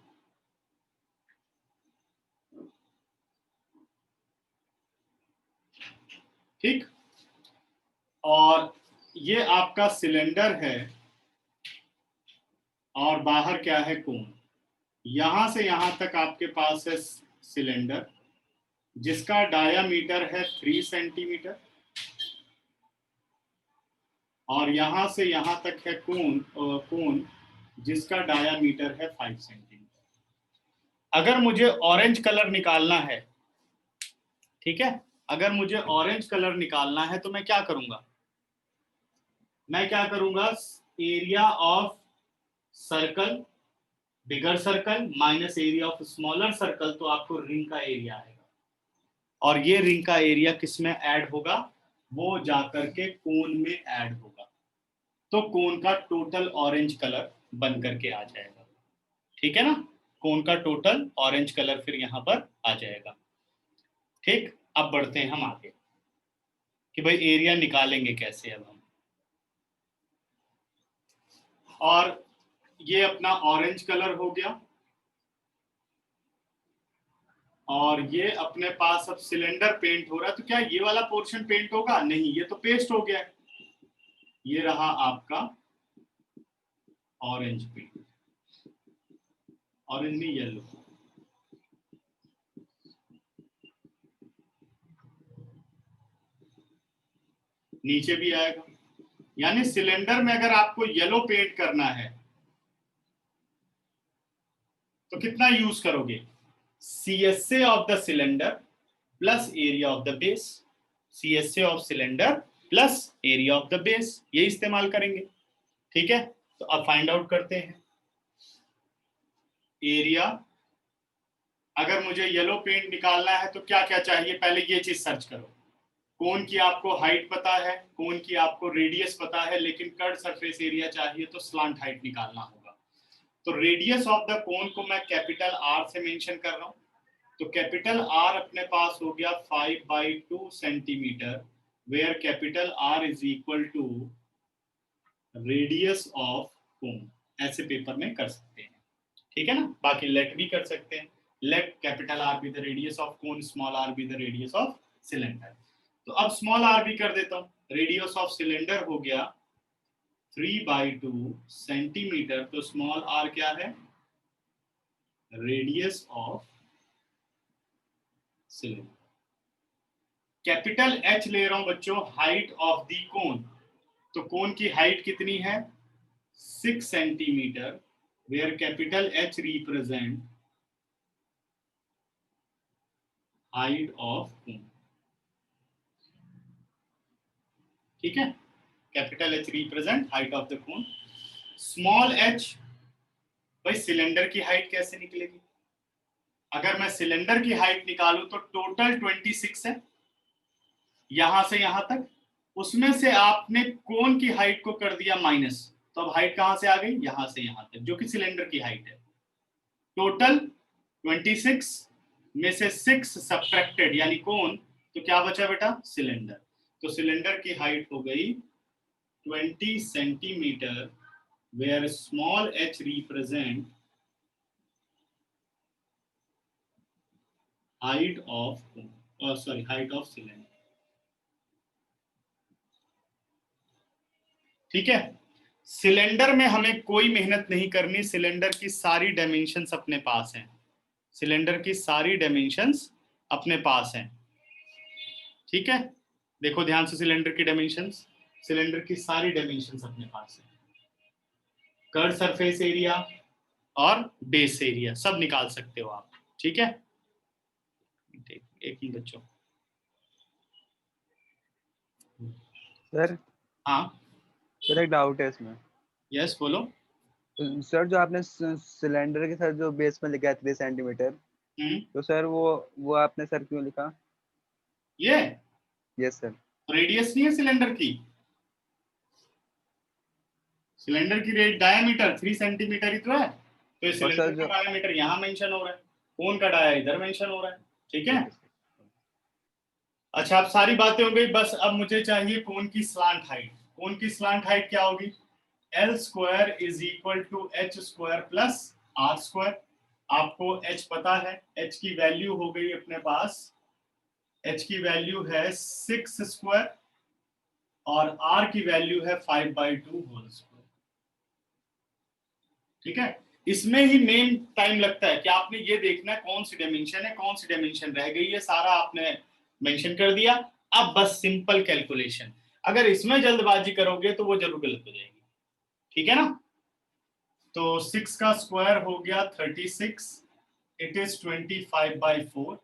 ठीक, और ये आपका सिलेंडर है और बाहर क्या है, कोन। यहां से यहां तक आपके पास है सिलेंडर जिसका डायामीटर है 3 सेंटीमीटर और यहां से यहां तक है कोन जिसका डायामीटर है 5 सेंटीमीटर। अगर मुझे ऑरेंज कलर निकालना है, ठीक है, अगर मुझे ऑरेंज कलर निकालना है तो मैं क्या करूंगा, area of circle, bigger circle minus area of smaller circle, तो आपको रिंग का एरिया आएगा। और ये रिंग का एरिया किस में ऐड होगा, वो जाकर के कोन में ऐड होगा, तो कोन का टोटल ऑरेंज कलर बन करके आ जाएगा। ठीक है ना, कोन का टोटल ऑरेंज कलर फिर यहाँ पर आ जाएगा। ठीक, अब बढ़ते हैं हम आगे कि भाई एरिया निकालेंगे कैसे अब हम। और ये अपना ऑरेंज कलर हो गया, और ये अपने पास अब सिलेंडर पेंट हो रहा है। तो क्या ये वाला पोर्शन पेंट होगा? नहीं, ये तो पेस्ट हो गया। ये रहा आपका ऑरेंज पेंट, ऑरेंज नहीं येलो। नीचे भी आएगा, यानी सिलेंडर में अगर आपको येलो पेंट करना है तो कितना यूज करोगे? CSA of the cylinder plus area of the base. CSA of cylinder plus area of the base, ये इस्तेमाल करेंगे। ठीक है, तो अब फाइंड आउट करते हैं एरिया। अगर मुझे येलो पेंट निकालना है तो क्या क्या चाहिए? पहले ये चीज सर्च करो। कोन की आपको हाइट पता है, कोन की आपको रेडियस पता है, लेकिन कर्व सरफेस एरिया चाहिए तो स्लांट हाइट निकालना होगा। तो रेडियस ऑफ द कोन को मैं कैपिटल R से मेंशन कर रहा हूं। तो कैपिटल R अपने पास हो गया 5/2 centimetre, where capital R is equal to radius of cone. ऐसे पेपर में कर सकते हैं, ठीक है ना। बाकी लेट भी कर सकते हैं, let capital R be the radius of cone, small r be the radius of cylinder. तो अब स्मॉल r भी कर देता हूं। रेडियस ऑफ सिलेंडर हो गया 3/2 सेंटीमीटर। तो स्मॉल r क्या है? Radius of cylinder. Capital H ले रहा हूं बच्चों, हाइट ऑफ दी कोन। तो कोन की हाइट कितनी है? 6 centimetre, where capital H represent height of cone. ठीक है, capital H represent height of the cone. Small h, भाई सिलेंडर की हाइट कैसे निकलेगी? अगर मैं सिलेंडर की हाइट निकालूं तो टोटल 26 है यहां से यहां तक, उसमें से आपने कोन की हाइट को कर दिया माइनस। तो अब हाइट कहां से आ गई? यहां से यहां तक, जो कि सिलेंडर की हाइट है। टोटल 26 में से 6 सब्ट्रैक्टेड यानी कोन, तो क्या बचा बेटा? सिलेंडर। तो सिलेंडर की हाइट हो गई 20 centimetre, where small h represent height of height of cylinder। ठीक है, सिलेंडर में हमें कोई मेहनत नहीं करनी, सिलेंडर की सारी डायमेंशंस अपने पास हैं। सिलेंडर की सारी डायमेंशंस अपने पास हैं। ठीक है, देखो ध्यान से सिलेंडर की डायमेंशंस, सिलेंडर की सारी डायमेंशंस अपने पास हैं। कर्व सरफेस एरिया और बेस एरिया सब निकाल सकते हो आप। ठीक है, एक मिनट बच्चों। सर हाँ सर एक डाउट है इसमें। यस बोलो। सर जो आपने सिलेंडर के साथ जो बेस में लिखा है 3 सेंटीमीटर, तो सर वो आपने सर क्यों लिखा? ये यस सर। रेडियस नहीं है सिलेंडर की, सिलेंडर की रेड डायमीटर 3 सेंटीमीटर ही तो है। तो ये सिलेंडर का डायमीटर यहाँ मेंशन हो रहा है, कोन का डाया इधर मेंशन हो रहा है। ठीक है, अच्छा अब सारी बातें हो गई, बस अब मुझे चाहिए कोन की स्लांट हाइट। कोन की स्लांट हाइट क्या होगी? L square is equal to H square plus R square. आपको H पता है, H की वैल्यू हो गई अपने पास, H की वैल्यू है 6 स्क्वायर और R की वैल्यू है 5/2 होल स्क्वायर। ठीक है, इसमें ही मेन टाइम लगता है कि आपने ये देखना है कौन सी डायमेंशन है, कौन सी डायमेंशन रह गई है, सारा आपने मेंशन कर दिया। अब बस सिंपल कैलकुलेशन, अगर इसमें जल्दबाजी करोगे तो वो जरूर गलत हो जाएगी। ठीक है ना। तो 6 का स्क्वायर हो गया 36, इट इज 25/4।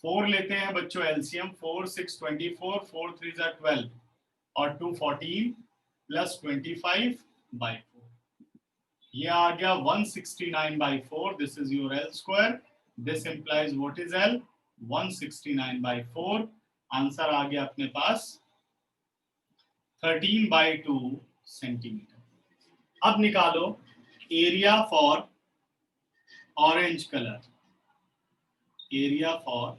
4 लेते हैं बच्चों एलसीएम, 4 6 24, 4 3 12 और 2 14 प्लस 25/4। ये आ गया 169/4। This is your L square. This implies what is L? 169/4। Answer आ गया अपने पास 13/2 सेंटीमीटर। अब निकालो area for orange colour, area for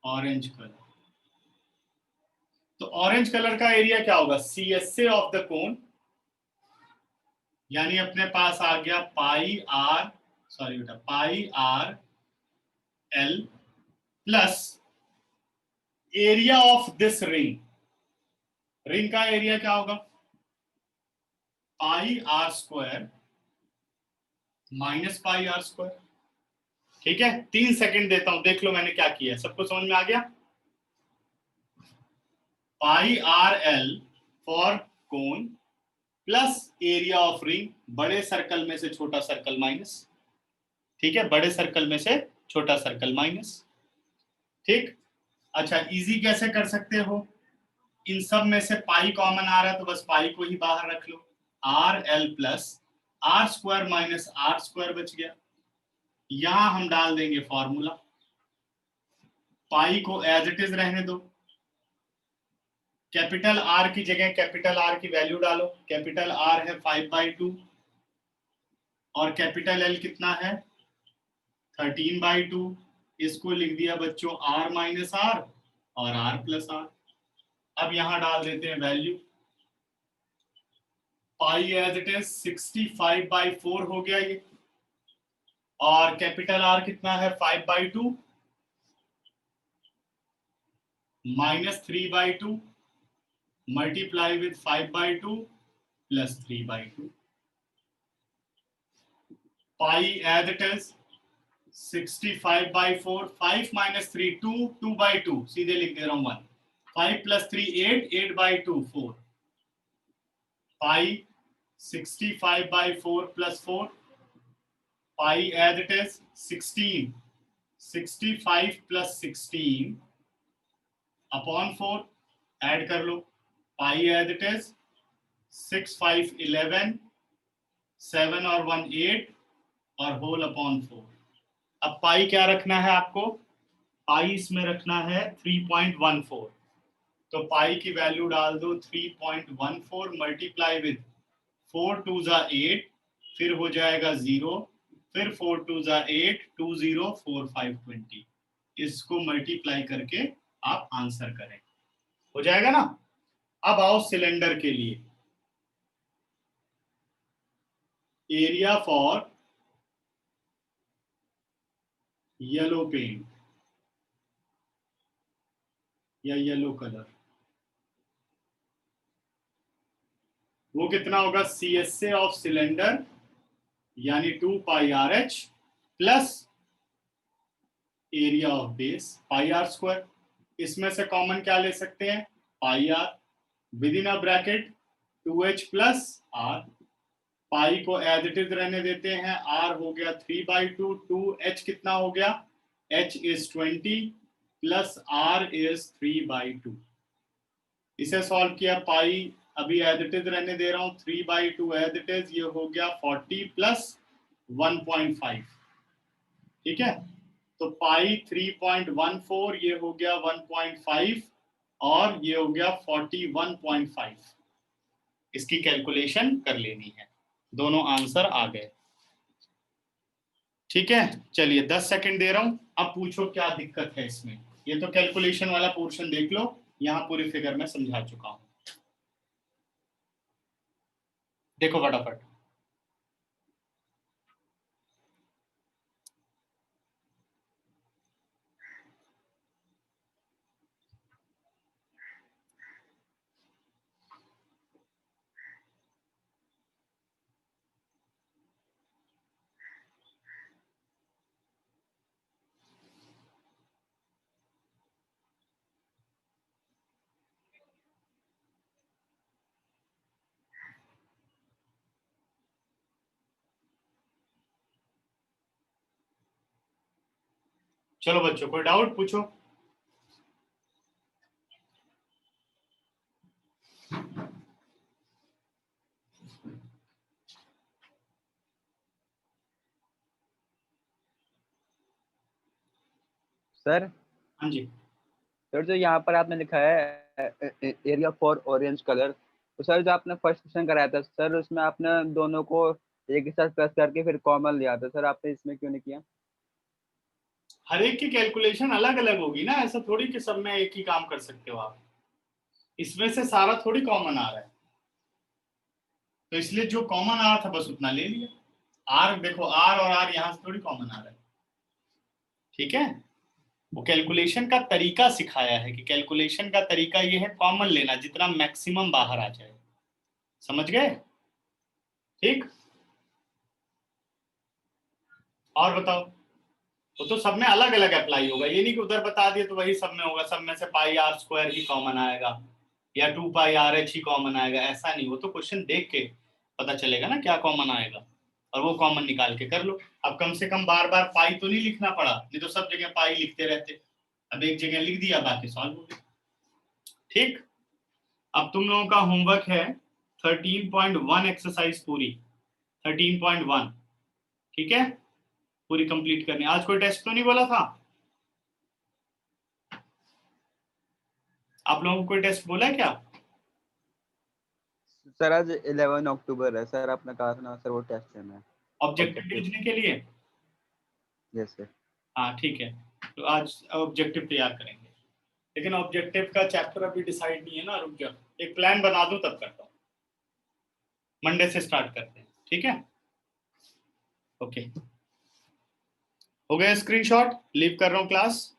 orange colour. तो ऑरेंज कलर का एरिया क्या होगा? CSA ऑफ द कोन, यानी अपने पास आ गया pi r l plus area of this ring. Ring का एरिया क्या होगा? Pi are square minus pi are square. ठीक है, 3 सेकंड देता हूं, देख लो मैंने क्या किया, सबको समझ में आ गया? Pi r l for cone plus area of ring, बड़े सर्कल में से छोटा सर्कल माइनस। ठीक है, बड़े सर्कल में से छोटा सर्कल माइनस। ठीक, अच्छा इजी कैसे कर सकते हो? इन सब में से पाई कॉमन आ रहा है तो बस पाई को ही बाहर रख लो। R l plus r square minus r square बच गया। यहां हम डाल देंगे फॉर्मूला, पाई को एज इट इज रहने दो, कैपिटल आर की जगह कैपिटल आर की वैल्यू डालो। कैपिटल आर है 5/2 और कैपिटल एल कितना है? 13/2। इसको लिख दिया बच्चों आर माइनस आर और आर प्लस आर। अब यहां डाल देते हैं value, pi as it is 65/4 हो गया ये, और कैपिटल आर कितना है? 5/2 minus 3/2 multiply with 5/2 plus 3/2। Pi as it is 65/4, 5 minus 3 2, 2/2, सीधे लिख दे रहा हूं 1, 5 plus 3 8, 8/2 4। Pi 65/4 plus 4, pi as it is 16, 65 plus 16 upon 4, add कर लो। पाई एज इट इज 6 5 11, 7 और 1 8 और होल अपॉन 4। अब पाई क्या रखना है आपको? पाई इसमें रखना है 3.14। तो पाई की वैल्यू डाल दो 3.14 मल्टीप्लाई विद 4 2 जा 8, फिर हो जाएगा 0, फिर 4 2 जा 8, 2 0 4 5 20। इसको मल्टीप्लाई करके आप आंसर करें, हो जाएगा ना? अब आओ सिलेंडर के लिए, एरिया फॉर येलो पेंट या येलो कलर, वो कितना होगा? CSA ऑफ सिलेंडर यानी 2πRH plus area of base pi are square. इसमें से कॉमन क्या ले सकते हैं? Pi R, with in a bracket 2H plus R. Pi को एज इट इज रहने देते हैं, आर हो गया 3/2, 2H कितना हो गया? H is 20 plus r is 3/2। इसे सॉल्व किया, पाई अभी एज इट इज रहने दे रहा हूं, 3/2 एज इट इज, ये हो गया 40 प्लस 1.5। ठीक है, तो पाई 3.14, ये हो गया 1.5 और ये हो गया 41.5। इसकी कैलकुलेशन कर लेनी है, दोनों आंसर आ गए। ठीक है, चलिए 10 सेकंड दे रहा हूं, अब पूछो क्या दिक्कत है इसमें। ये तो कैलकुलेशन वाला पोर्शन देख लो, यहां पूरी फिगर में समझा चुका हूं, देखो फटाफट। चलो बच्चों, कोई डाउट पूछो। सर हाँ जी, सर जो यहाँ पर आपने लिखा है एरिया फॉर ऑरेंज कलर, तो सर जो आपने फर्स्ट क्वेश्चन कराया था सर, उसमें आपने दोनों को एक ही साथ प्लस करके फिर कॉमन लिया था, सर आपने इसमें क्यों नहीं किया? हर एक की कैलकुलेशन अलग अलग होगी ना, ऐसा थोड़ी कि सब में एक ही काम कर सकते हो आप। इसमें से सारा थोड़ी कॉमन आ रहा है, तो इसलिए जो कॉमन आ रहा था बस उतना ले लिया। आर देखो, आर और आर यहां से थोड़ी कॉमन आ रहा है, ठीक है। वो कैलकुलेशन का तरीका सिखाया है कि कैलकुलेशन का तरीका ये है कॉमन लेना, जितना मैक्सिमम बाहर आ जाए। समझ गए? ठीक। और बताओ, वो तो सब में अलग अलग अप्लाई होगा, ये नहीं कि उधर बता दिए तो वही सब में होगा, सब में से पाई आर स्क्वायर ही कॉमन आएगा या 2 पाई आर एच ही कॉमन आएगा, ऐसा नहीं। वो तो क्वेश्चन देख के पता चलेगा ना क्या कॉमन आएगा, और वो कॉमन निकाल के कर लो। अब कम से कम बार बार पाई तो नहीं लिखना पड़ा, नहीं तो सब जगह पाई लिखते रहते। अब एक जगह लिख दिया, बाकी सॉल्व हो गया। ठीक। अब तुम लोगों का होमवर्क है 13.1 एक्सरसाइज पूरी, 13.1, ठीक है, पूरी कंप्लीट करनी। आज कोई टेस्ट तो नहीं बोला था आप लोगों को? कोई टेस्ट बोला है क्या? सर आज 11 अक्टूबर है सर, आपने कहा था ना सर वो टेस्ट है। ऑब्जेक्टिव भेजने के लिए? Yes sir. हाँ ठीक है, तो आज ऑब्जेक्टिव तैयार करेंगे, लेकिन ऑब्जेक्टिव का चैप्टर अभी डिसाइड नहीं है ना, रुक जाओ, एक प्लान बना दूं तब करता हूँ। मंडे से स्टार्ट करते हैं, ठीक है। ओके, हो गया स्क्रीनशॉट, लीव कर रहा हूँ क्लास।